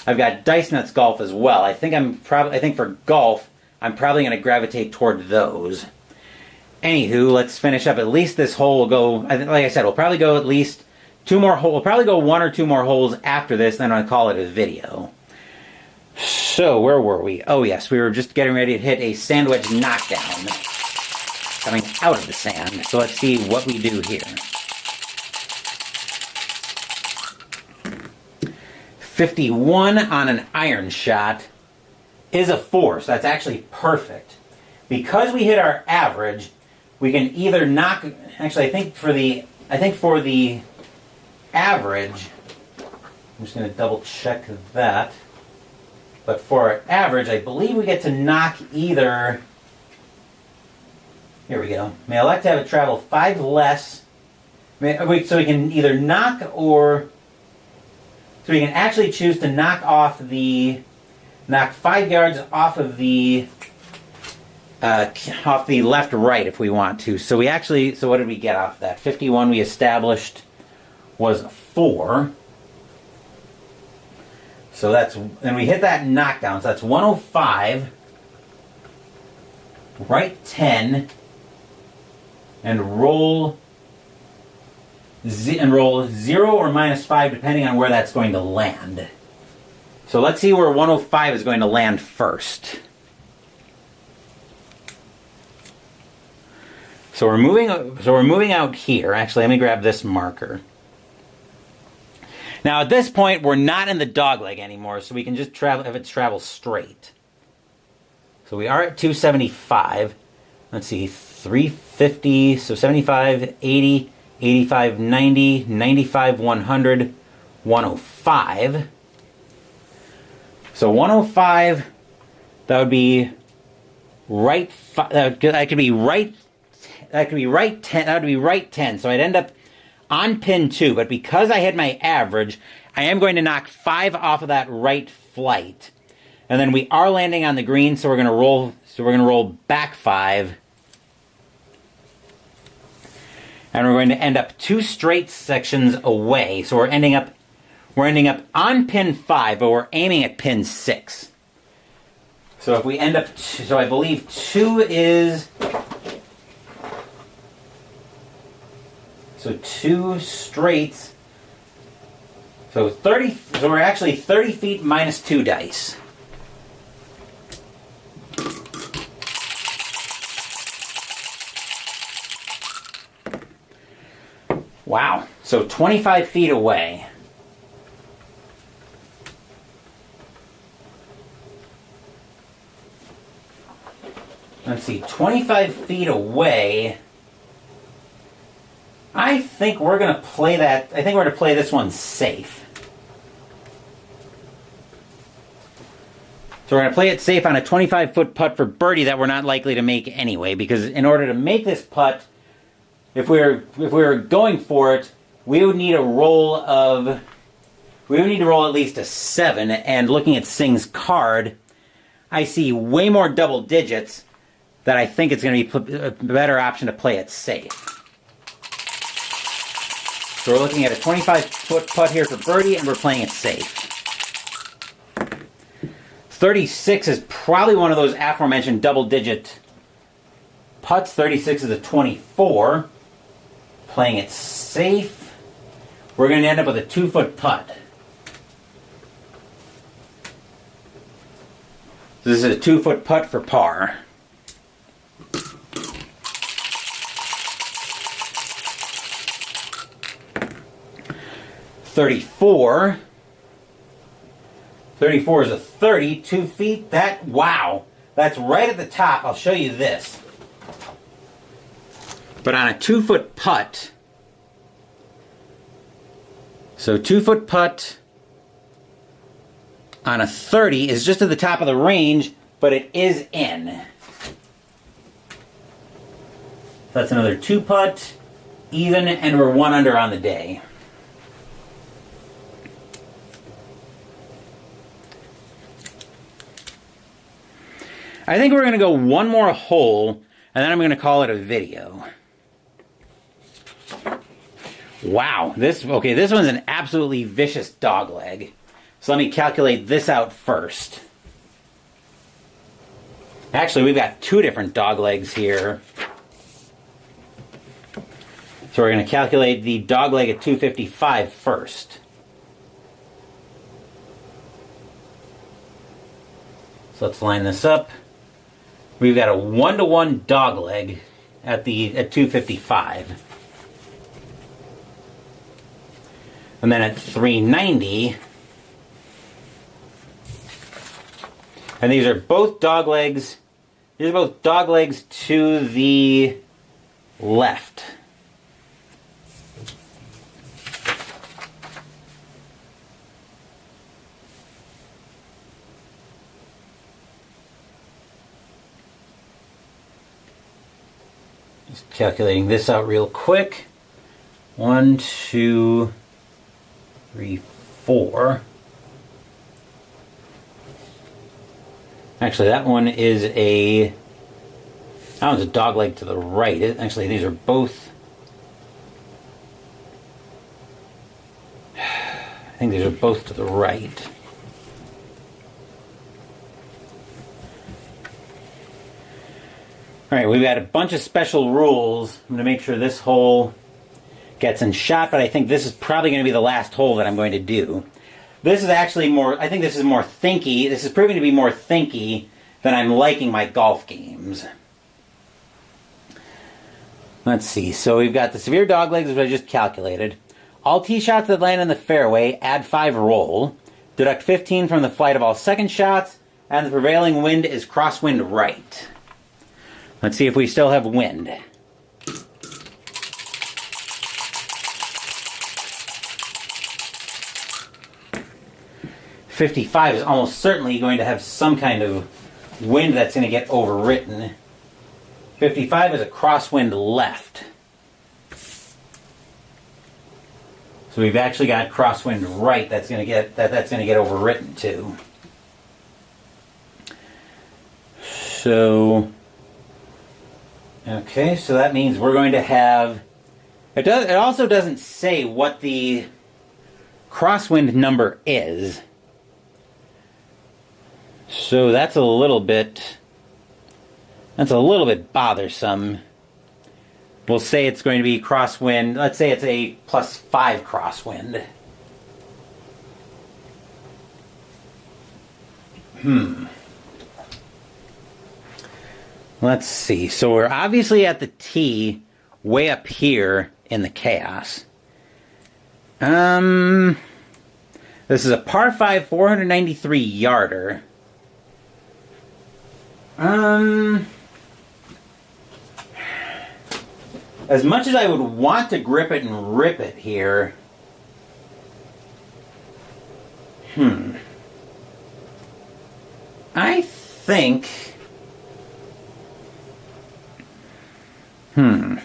I've got Dice Nuts Golf as well. I think for golf, I'm probably going to gravitate toward those. Anywho, let's finish up at least this hole. Like I said, we'll probably go at least 2 more holes. We'll probably go 1 or 2 more holes after this, and then I'll call it a video. So, where were we? Oh yes, we were just getting ready to hit a sand wedge knockdown coming out of the sand. So let's see what we do here. 51 on an iron shot is a 4, so that's actually perfect. Because we hit our average, we can either knock... Actually, I think for the average, I'm just going to double check that. But for our average, I believe we get to knock either... Here we go. May elect to have it travel 5 less. So we can either knock or... So we can actually choose to knock 5 yards off of the left right if we want to. So we actually, so what did we get off that? 51 we established was 4. So that's, and we hit that knockdown. So that's 105, right 10, and roll 0 or -5 depending on where that's going to land. So let's see where 105 is going to land first. So we're moving out here. Actually, let me grab this marker. Now at this point, we're not in the dogleg anymore, so we can just have it travel straight. So we are at 275. Let's see, 350, so 75, 80, 85, 90, 95, 100, 105. So 105, that would be right. That could be right 10. That would be right 10. So I'd end up on pin 2. But because I hit my average, I am going to knock 5 off of that right flight, and then we are landing on the green. So we're going to roll. So we're going to roll back 5, and we're going to end up 2 straight sections away. So we're ending up on pin 5, but we're aiming at pin 6. So if we end up, so I believe 2 is, so 2 straights. So 30. So we're actually 30 feet minus 2 dice. Wow. So 25 feet away. Let's see, 25 feet away. I think we're going to play that. I think we're going to play this one safe. So we're going to play it safe on a 25-foot putt for birdie that we're not likely to make anyway, because in order to make this putt, if we were going for it, we would need a roll of, we would need to roll at least a 7, and looking at Singh's card, I see way more double digits that I think it's going to be a better option to play it safe. So we're looking at a 25-foot putt here for birdie, and we're playing it safe. 36 is probably one of those aforementioned double-digit putts. 36 is a 24. Playing it safe. We're going to end up with a 2-foot putt. So this is a 2-foot putt for par. $34 is a 32 feet. Wow. That's right at the top. I'll show you this. But on a 2-foot putt, so 2-foot putt on a 30 is just at the top of the range, but it is in. That's another 2-putt, even, and we're 1 under on the day. I think we're going to go one more hole, and then I'm going to call it a video. Wow, this one's an absolutely vicious dogleg. So let me calculate this out first. Actually, we've got 2 different doglegs here. So we're going to calculate the dogleg at 255 first. So let's line this up. We've got a 1-to-1 dogleg at 255. And then at 390, and these are both doglegs. These are both doglegs to the left. Just calculating this out real quick. 1, 2, 3, 4. Actually, that one is that one's a dog leg to the right. Actually, these are both. I think these are both to the right. All right, we've got a bunch of special rules. I'm going to make sure this hole gets in shot, but I think this is probably going to be the last hole that I'm going to do. This is actually more, I think this is more thinky. This is proving to be more thinky than I'm liking my golf games. Let's see. So we've got the severe dog legs, which I just calculated. All tee shots that land in the fairway, add 5 roll. Deduct 15 from the flight of all second shots, and the prevailing wind is crosswind right. Let's see if we still have wind. .55 is almost certainly going to have some kind of wind that's going to get overwritten. 55 is a crosswind left. So we've actually got crosswind right that's going to get overwritten too. So okay, so that means we're going to have it also doesn't say what the crosswind number is. So that's a little bit bothersome. We'll say it's going to be crosswind. Let's say it's a +5 crosswind. Let's see. So we're obviously at the tee way up here in the chaos. This is a par 5 493 yarder. As much as I would want to grip it and rip it here, I think, as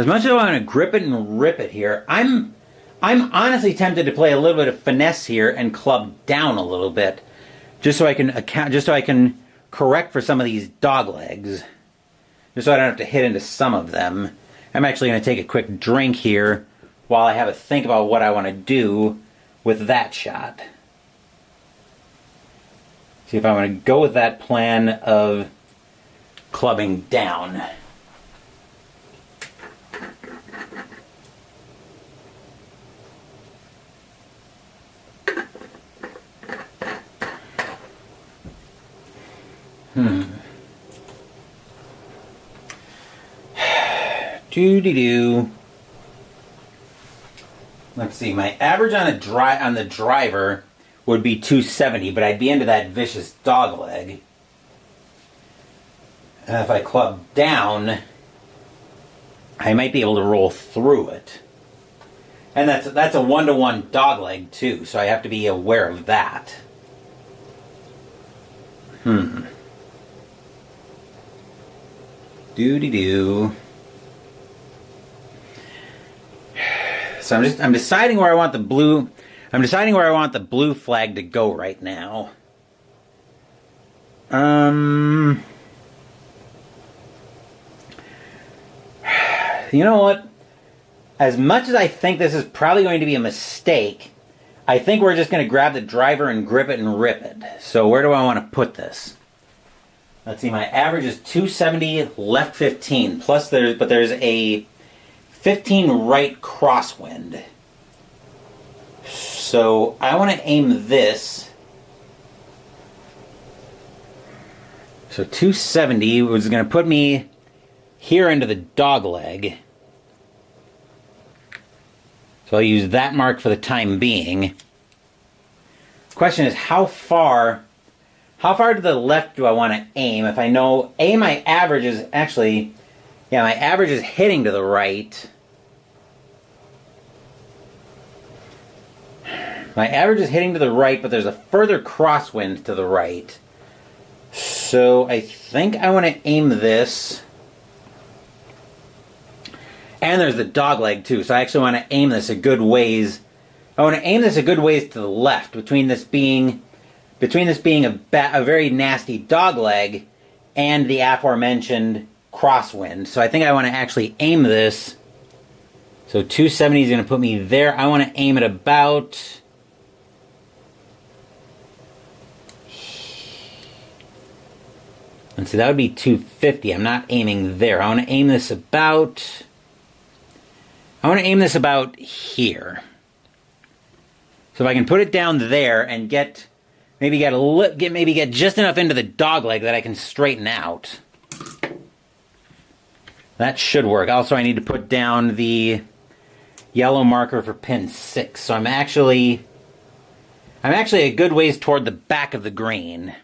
much as I want to grip it and rip it here, I'm honestly tempted to play a little bit of finesse here and club down a little bit, just so I can correct for some of these dog legs. Just so I don't have to hit into some of them. I'm actually going to take a quick drink here while I have a think about what I want to do with that shot. See if I want to go with that plan of clubbing down. Doo-dee-doo. Let's see, my average on the driver would be 270, but I'd be into that vicious dog leg. And if I club down, I might be able to roll through it. And that's a 1-to-1 dog leg too, so I have to be aware of that. Doo-dee-doo. So I'm deciding where I want the blue. I'm deciding where I want the blue flag to go right now. You know what? As much as I think this is probably going to be a mistake, I think we're just going to grab the driver and grip it and rip it. So where do I want to put this? Let's see. My average is 270, left 15. Plus there's a 15 right crosswind. So I want to aim this. So 270 was going to put me here into the dog leg. So I'll use that mark for the time being. The question is how far to the left do I want to aim? If I know my average is actually, my average is hitting to the right. My average is hitting to the right, but there's a further crosswind to the right. So I think I want to aim this. And there's the dog leg too, so I actually want to aim this a good ways. I want to aim this a good ways to the left, between this being a very nasty dog leg and the aforementioned crosswind. So I think I want to actually aim this. So 270 is going to put me there. I want to aim it about... And so that would be 250. I'm not aiming there. I want to aim this about... here. So if I can put it down there and maybe get just enough into the dog leg that I can straighten out. That should work. Also, I need to put down the yellow marker for pin 6. So I'm actually a good ways toward the back of the green.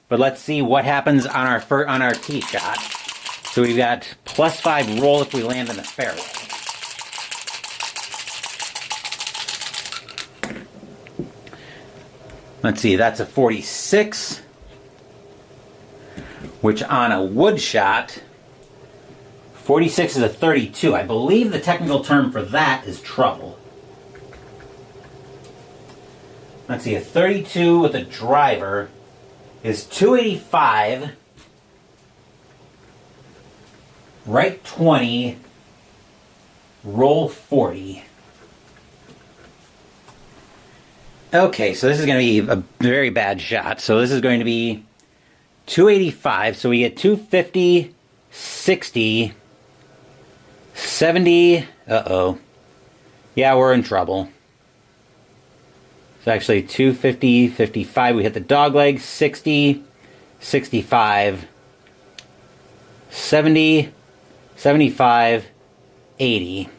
But let's see what happens on our tee shot. So we've got +5 roll if we land in the fairway. Let's see, that's a 46, which on a wood shot, 46 is a 32. I believe the technical term for that is trouble. Let's see, a 32 with a driver is 285, right 20, roll 40. Okay, so this is going to be a very bad shot. So this is going to be 285. So we get 250, 60, 70. Uh-oh. Yeah, we're in trouble. It's actually 250, 55. We hit the dog leg. 60, 65, 70, 75, 80.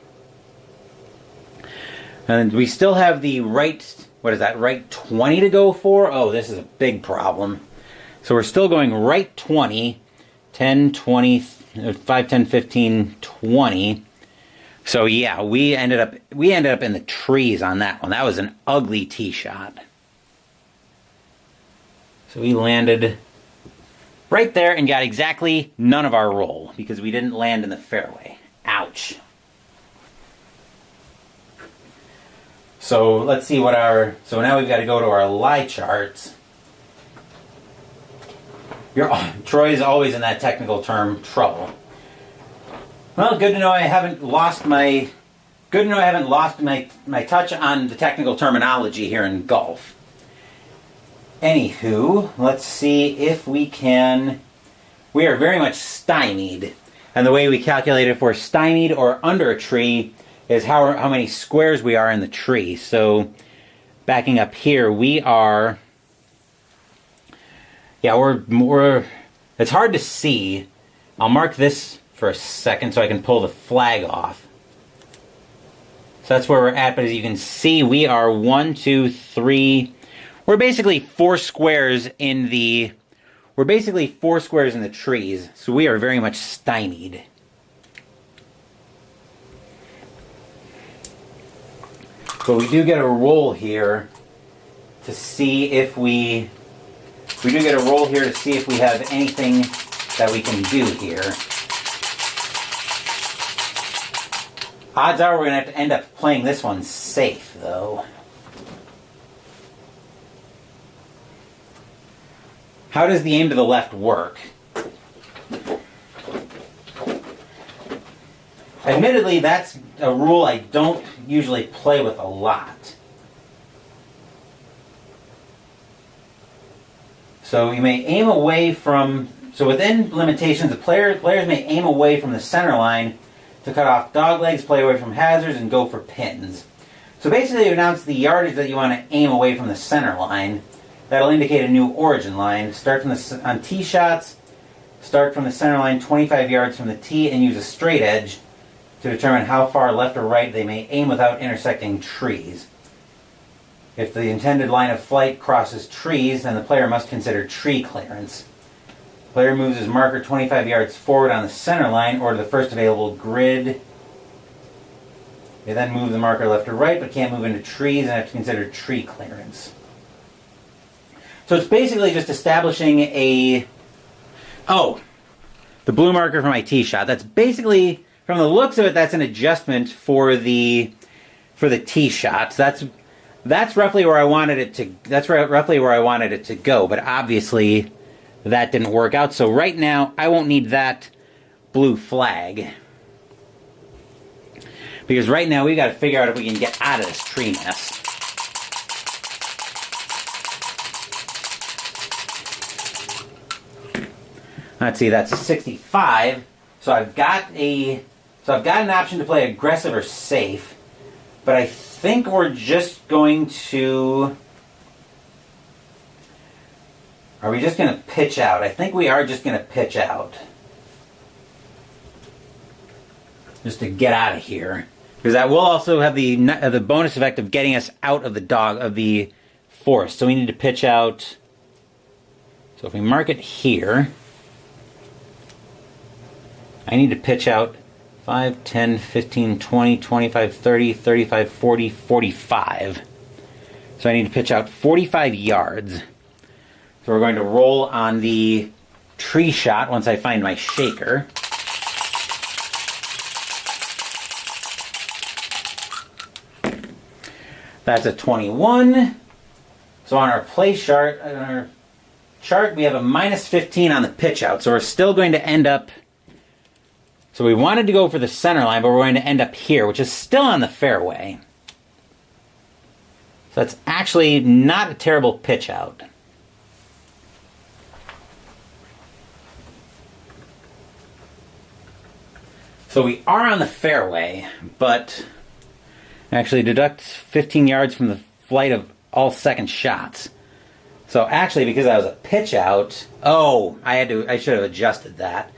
And we still have the right... What is that, right 20 to go for? Oh, this is a big problem. So we're still going right 20, 10, 20, 5, 10, 15, 20. So yeah, we ended up in the trees on that one. That was an ugly tee shot. So we landed right there and got exactly none of our roll because we didn't land in the fairway. Ouch. So let's see what so now we've got to go to our lie charts. Troy's always in that technical term, trouble. Well, good to know I haven't lost my touch on the technical terminology here in golf. Anywho, let's see if we can... We are very much stymied. And the way we calculate if we're stymied or under a tree is how many squares we are in the tree. So backing up here, we are... Yeah, we're... It's hard to see. I'll mark this for a second so I can pull the flag off. So that's where we're at, but as you can see, we are 1, 2, 3... We're basically 4 squares in the... We're basically 4 squares in the trees, so we are very much stymied. But we do get a roll here to see if we do get a roll here to see if we have anything that we can do here. Odds are we're going to have to end up playing this one safe, though. How does the aim to the left work? Admittedly, that's a rule I don't usually play with a lot. So you may aim away from... So within limitations, the players may aim away from the center line to cut off dog legs, play away from hazards, and go for pins. So basically you announce the yardage that you want to aim away from the center line. That'll indicate a new origin line. Start from on tee shots, start from the center line 25 yards from the tee and use a straight edge to determine how far left or right they may aim without intersecting trees. If the intended line of flight crosses trees, then the player must consider tree clearance. The player moves his marker 25 yards forward on the center line or to the first available grid. They then move the marker left or right, but can't move into trees and have to consider tree clearance. So it's basically just establishing a Oh, the blue marker for my tee shot. That's basically, from the looks of it, that's an adjustment for the tee shot. That's roughly where I wanted it to. That's roughly where I wanted it to go. But obviously, that didn't work out. So right now, I won't need that blue flag, because right now we've got to figure out if we can get out of this tree nest. Let's see, that's a 65. So I've got an option to play aggressive or safe, but I think we're just going to. Are we just going to pitch out? I think we are just going to pitch out, just to get out of here, because that will also have the bonus effect of getting us out of the forest. So we need to pitch out. So if we mark it here, I need to pitch out 5, 10, 15, 20, 25, 30, 35, 40, 45. So I need to pitch out 45 yards. So we're going to roll on the tree shot once I find my shaker. That's a 21. So on our play chart, we have a minus 15 on the pitch out. So we're still going to end up. So we wanted to go for the center line, but we're going to end up here, which is still on the fairway. So that's actually not a terrible pitch out. So we are on the fairway, but actually deduct 15 yards from the flight of all second shots. So actually, because that was a pitch out, I should have adjusted that.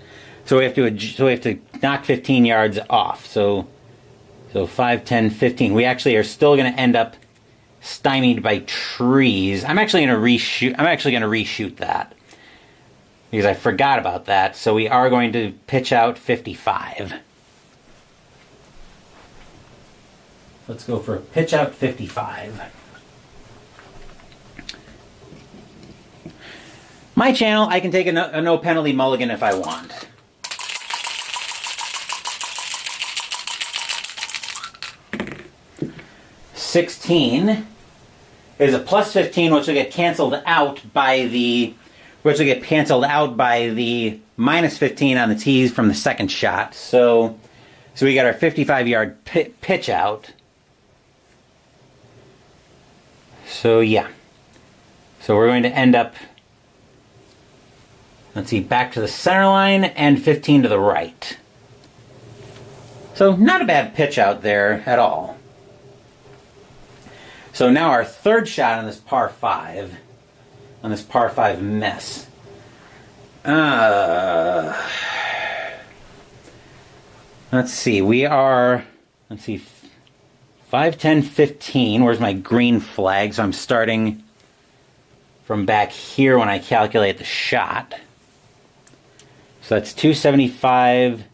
So we have to knock 15 yards off. So 5, 10, 15. We actually are still going to end up stymied by trees. I'm actually going to reshoot that, because I forgot about that. So we are going to pitch out 55. Let's go for a pitch out 55. My channel, I can take a no penalty mulligan if I want. $16 is a plus 15, which will get canceled out by the minus 15 on the tees from the second shot. So we got our 55-yard pitch out. So yeah. So we're going to end up, let's see, back to the center line and 15 to the right. So not a bad pitch out there at all. So now our third shot on this par 5 mess. Let's see, 5, 10, 15. Where's my green flag? So I'm starting from back here when I calculate the shot. So that's 275.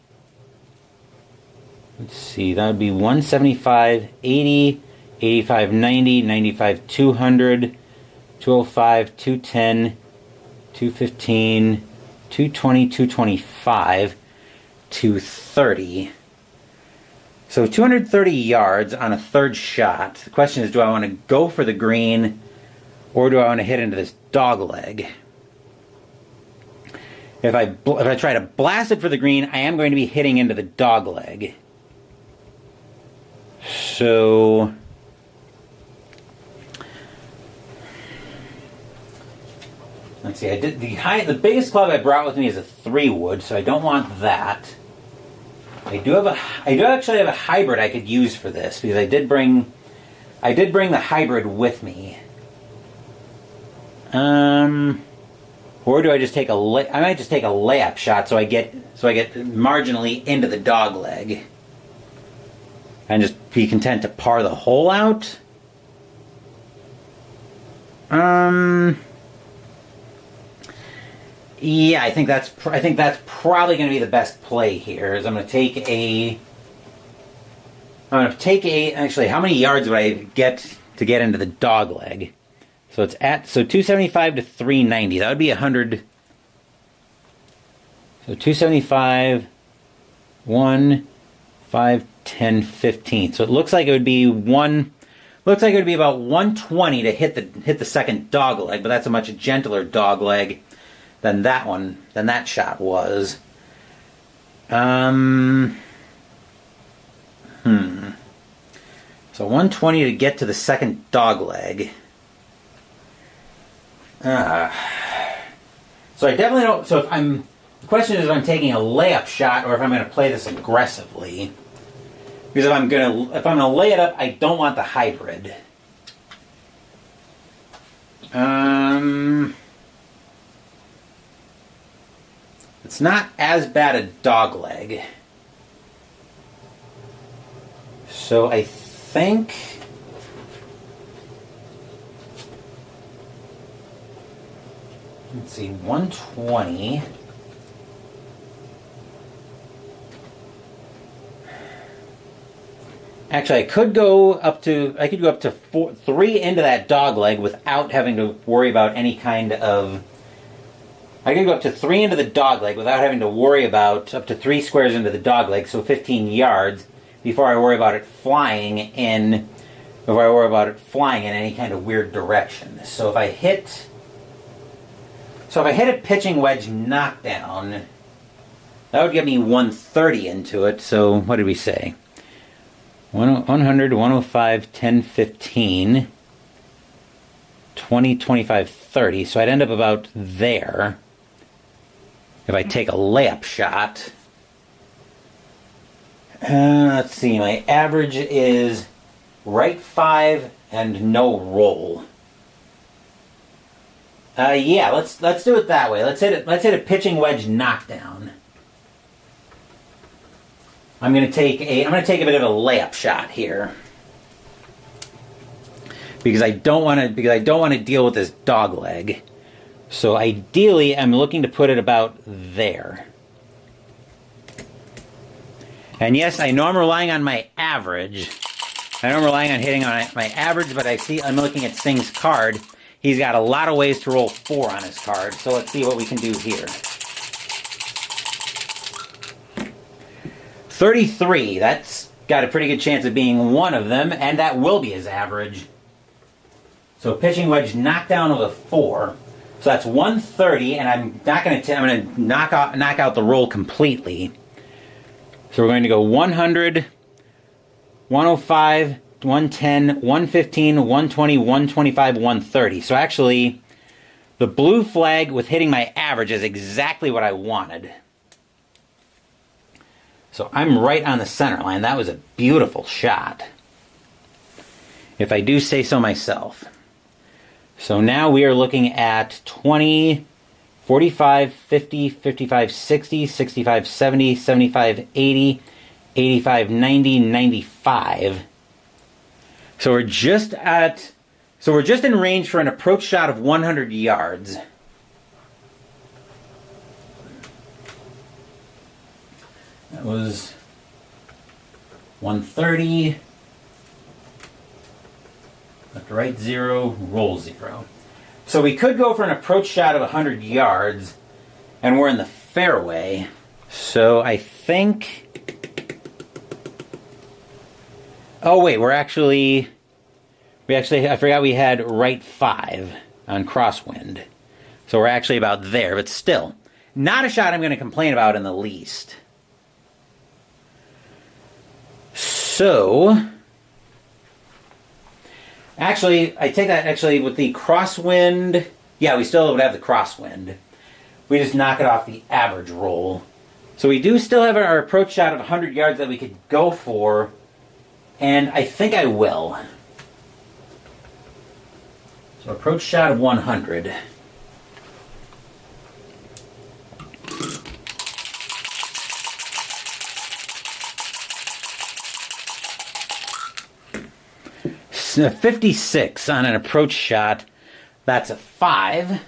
Let's see, that would be 175, 80, 85, 90, 95, 200, 205, 210, 215, 220, 225, 230. So 230 yards on a third shot. The question is, do I want to go for the green, or do I want to hit into this dog leg? If I try to blast it for the green, I am going to be hitting into the dog leg. So let's see. I did the biggest club I brought with me is a 3-wood, so I don't want that. I do actually have a hybrid I could use for this, because I did bring the hybrid with me. Or do I just take I might just take a layup shot so I get marginally into the dog leg, and just be content to par the hole out. Yeah, I think that's probably going to be the best play here. Is I'm going to take a. Actually, how many yards would I get to get into the dog leg? So it's 275 to 390. That would be 100. So 275, 1, 5, 10, 15. So it looks like it would be about 120 to hit the second dog leg, but that's a much gentler dog leg than that shot was. So 120 to get to the second dog leg. So I definitely don't. So the question is if I'm taking a layup shot or if I'm going to play this aggressively. Because if I'm gonna lay it up, I don't want the hybrid. It's not as bad a dog leg. So I think let's see, 120. Actually, I could go up to 3 into that dog leg without having to worry about any kind of. I could go up to 3 into the dog leg without having to worry about up to 3 squares into the dog leg, so 15 yards, before I worry about it flying in. Before I worry about it flying in any kind of weird direction. So if I hit a pitching wedge knockdown, that would get me 130 into it. So what did we say? 100, 105, 10, 15, 20, 25, 30. So I'd end up about there if I take a layup shot. Let's see, my average is right 5 and no roll. Yeah, let's do it that way. Let's hit a pitching wedge knockdown. I'm going to take a bit of a layup shot here because I don't want to deal with this dog leg. So ideally, I'm looking to put it about there. And yes, I know I'm relying on my average. I know I'm relying on hitting on my average, but I'm looking at Singh's card. He's got a lot of ways to roll 4 on his card. So let's see what we can do here. 33, that's got a pretty good chance of being one of them, and that will be his average. So pitching wedge knockdown with a 4. So that's 130, and I'm going to knock out the roll completely. So we're going to go 100, 105, 110, 115, 120, 125, 130. So actually, the blue flag with hitting my average is exactly what I wanted. So I'm right on the center line. That was a beautiful shot, if I do say so myself. So now we are looking at 20, 45, 50, 55, 60, 65, 70, 75, 80, 85, 90, 95. So we're just in range for an approach shot of 100 yards. That was 130. Left to right 0, roll 0. So we could go for an approach shot of 100 yards, and we're in the fairway. So I think. Oh wait, I forgot we had right 5 on crosswind. So we're actually about there, but still, not a shot I'm going to complain about in the least. So, actually, I take that with the crosswind. Yeah, we still would have the crosswind. We just knock it off the average roll. So we do still have our approach shot of 100 yards that we could go for, and I think I will. So approach shot of 100. So 56 on an approach shot. That's a 5.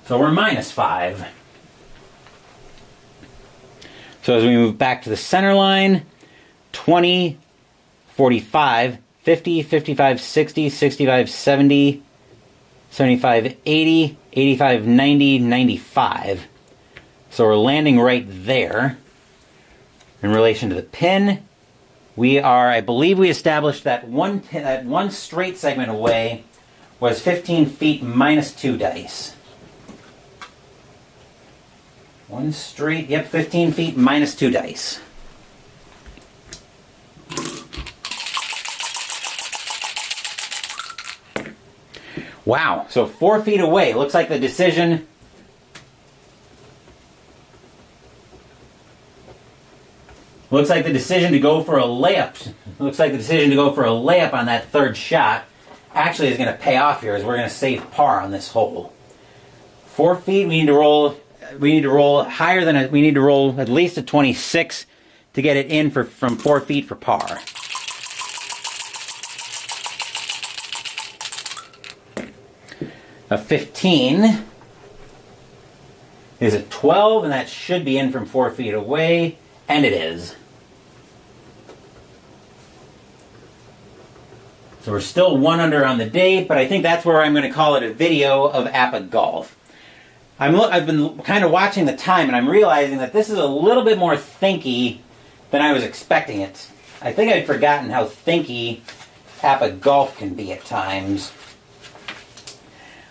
So we're minus 5. So as we move back to the center line, 20, 45, 50, 55, 60, 65, 70, 75, 80, 85, 90, 95. So we're landing right there. In relation to the pin, we are, I believe we established that one straight segment away was 15 feet minus 2 dice. One straight, yep, 15 feet minus 2 dice. Wow, so 4 feet away. Looks like the decision... Looks like the decision to go for a layup. Looks like the decision to go for a layup on that third shot actually is going to pay off here, as we're going to save par on this hole. 4 feet. We need to roll. We need to roll higher than we need to roll at least a 26 to get it in from 4 feet for par. A 15 is a 12, and that should be in from 4 feet away, and it is. So we're still 1 under on the day, but I think that's where I'm going to call it a video of APBA Golf. I've been kind of watching the time, and I'm realizing that this is a little bit more thinky than I was expecting it. I think I'd forgotten how thinky APBA Golf can be at times.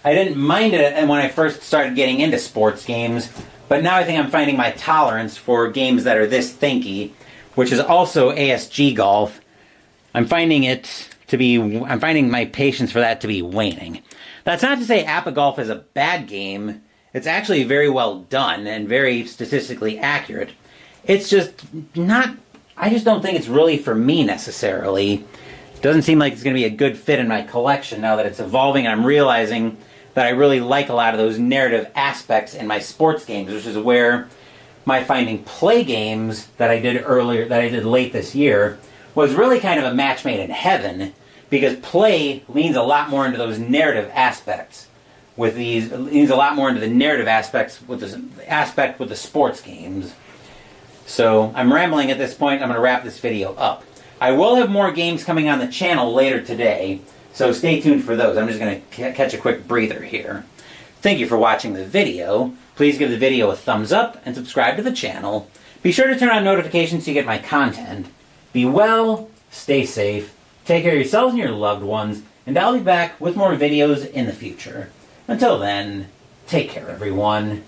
I didn't mind it when I first started getting into sports games, but now I think I'm finding my tolerance for games that are this thinky, which is also ASG Golf. I'm finding my patience for that to be waning. That's not to say APBA Golf is a bad game. It's actually very well done and very statistically accurate. It's just not, I just don't think it's really for me necessarily. It doesn't seem like it's going to be a good fit in my collection now that it's evolving, and I'm realizing that I really like a lot of those narrative aspects in my sports games, which is where my finding play games that I did late this year, was really kind of a match made in heaven, because play leans a lot more into those narrative aspects. Leans a lot more into the narrative aspects with the sports games. So I'm rambling at this point. I'm going to wrap this video up. I will have more games coming on the channel later today, so stay tuned for those. I'm just going to catch a quick breather here. Thank you for watching the video. Please give the video a thumbs up and subscribe to the channel. Be sure to turn on notifications so you get my content. Be well, stay safe, take care of yourselves and your loved ones, and I'll be back with more videos in the future. Until then, take care, everyone.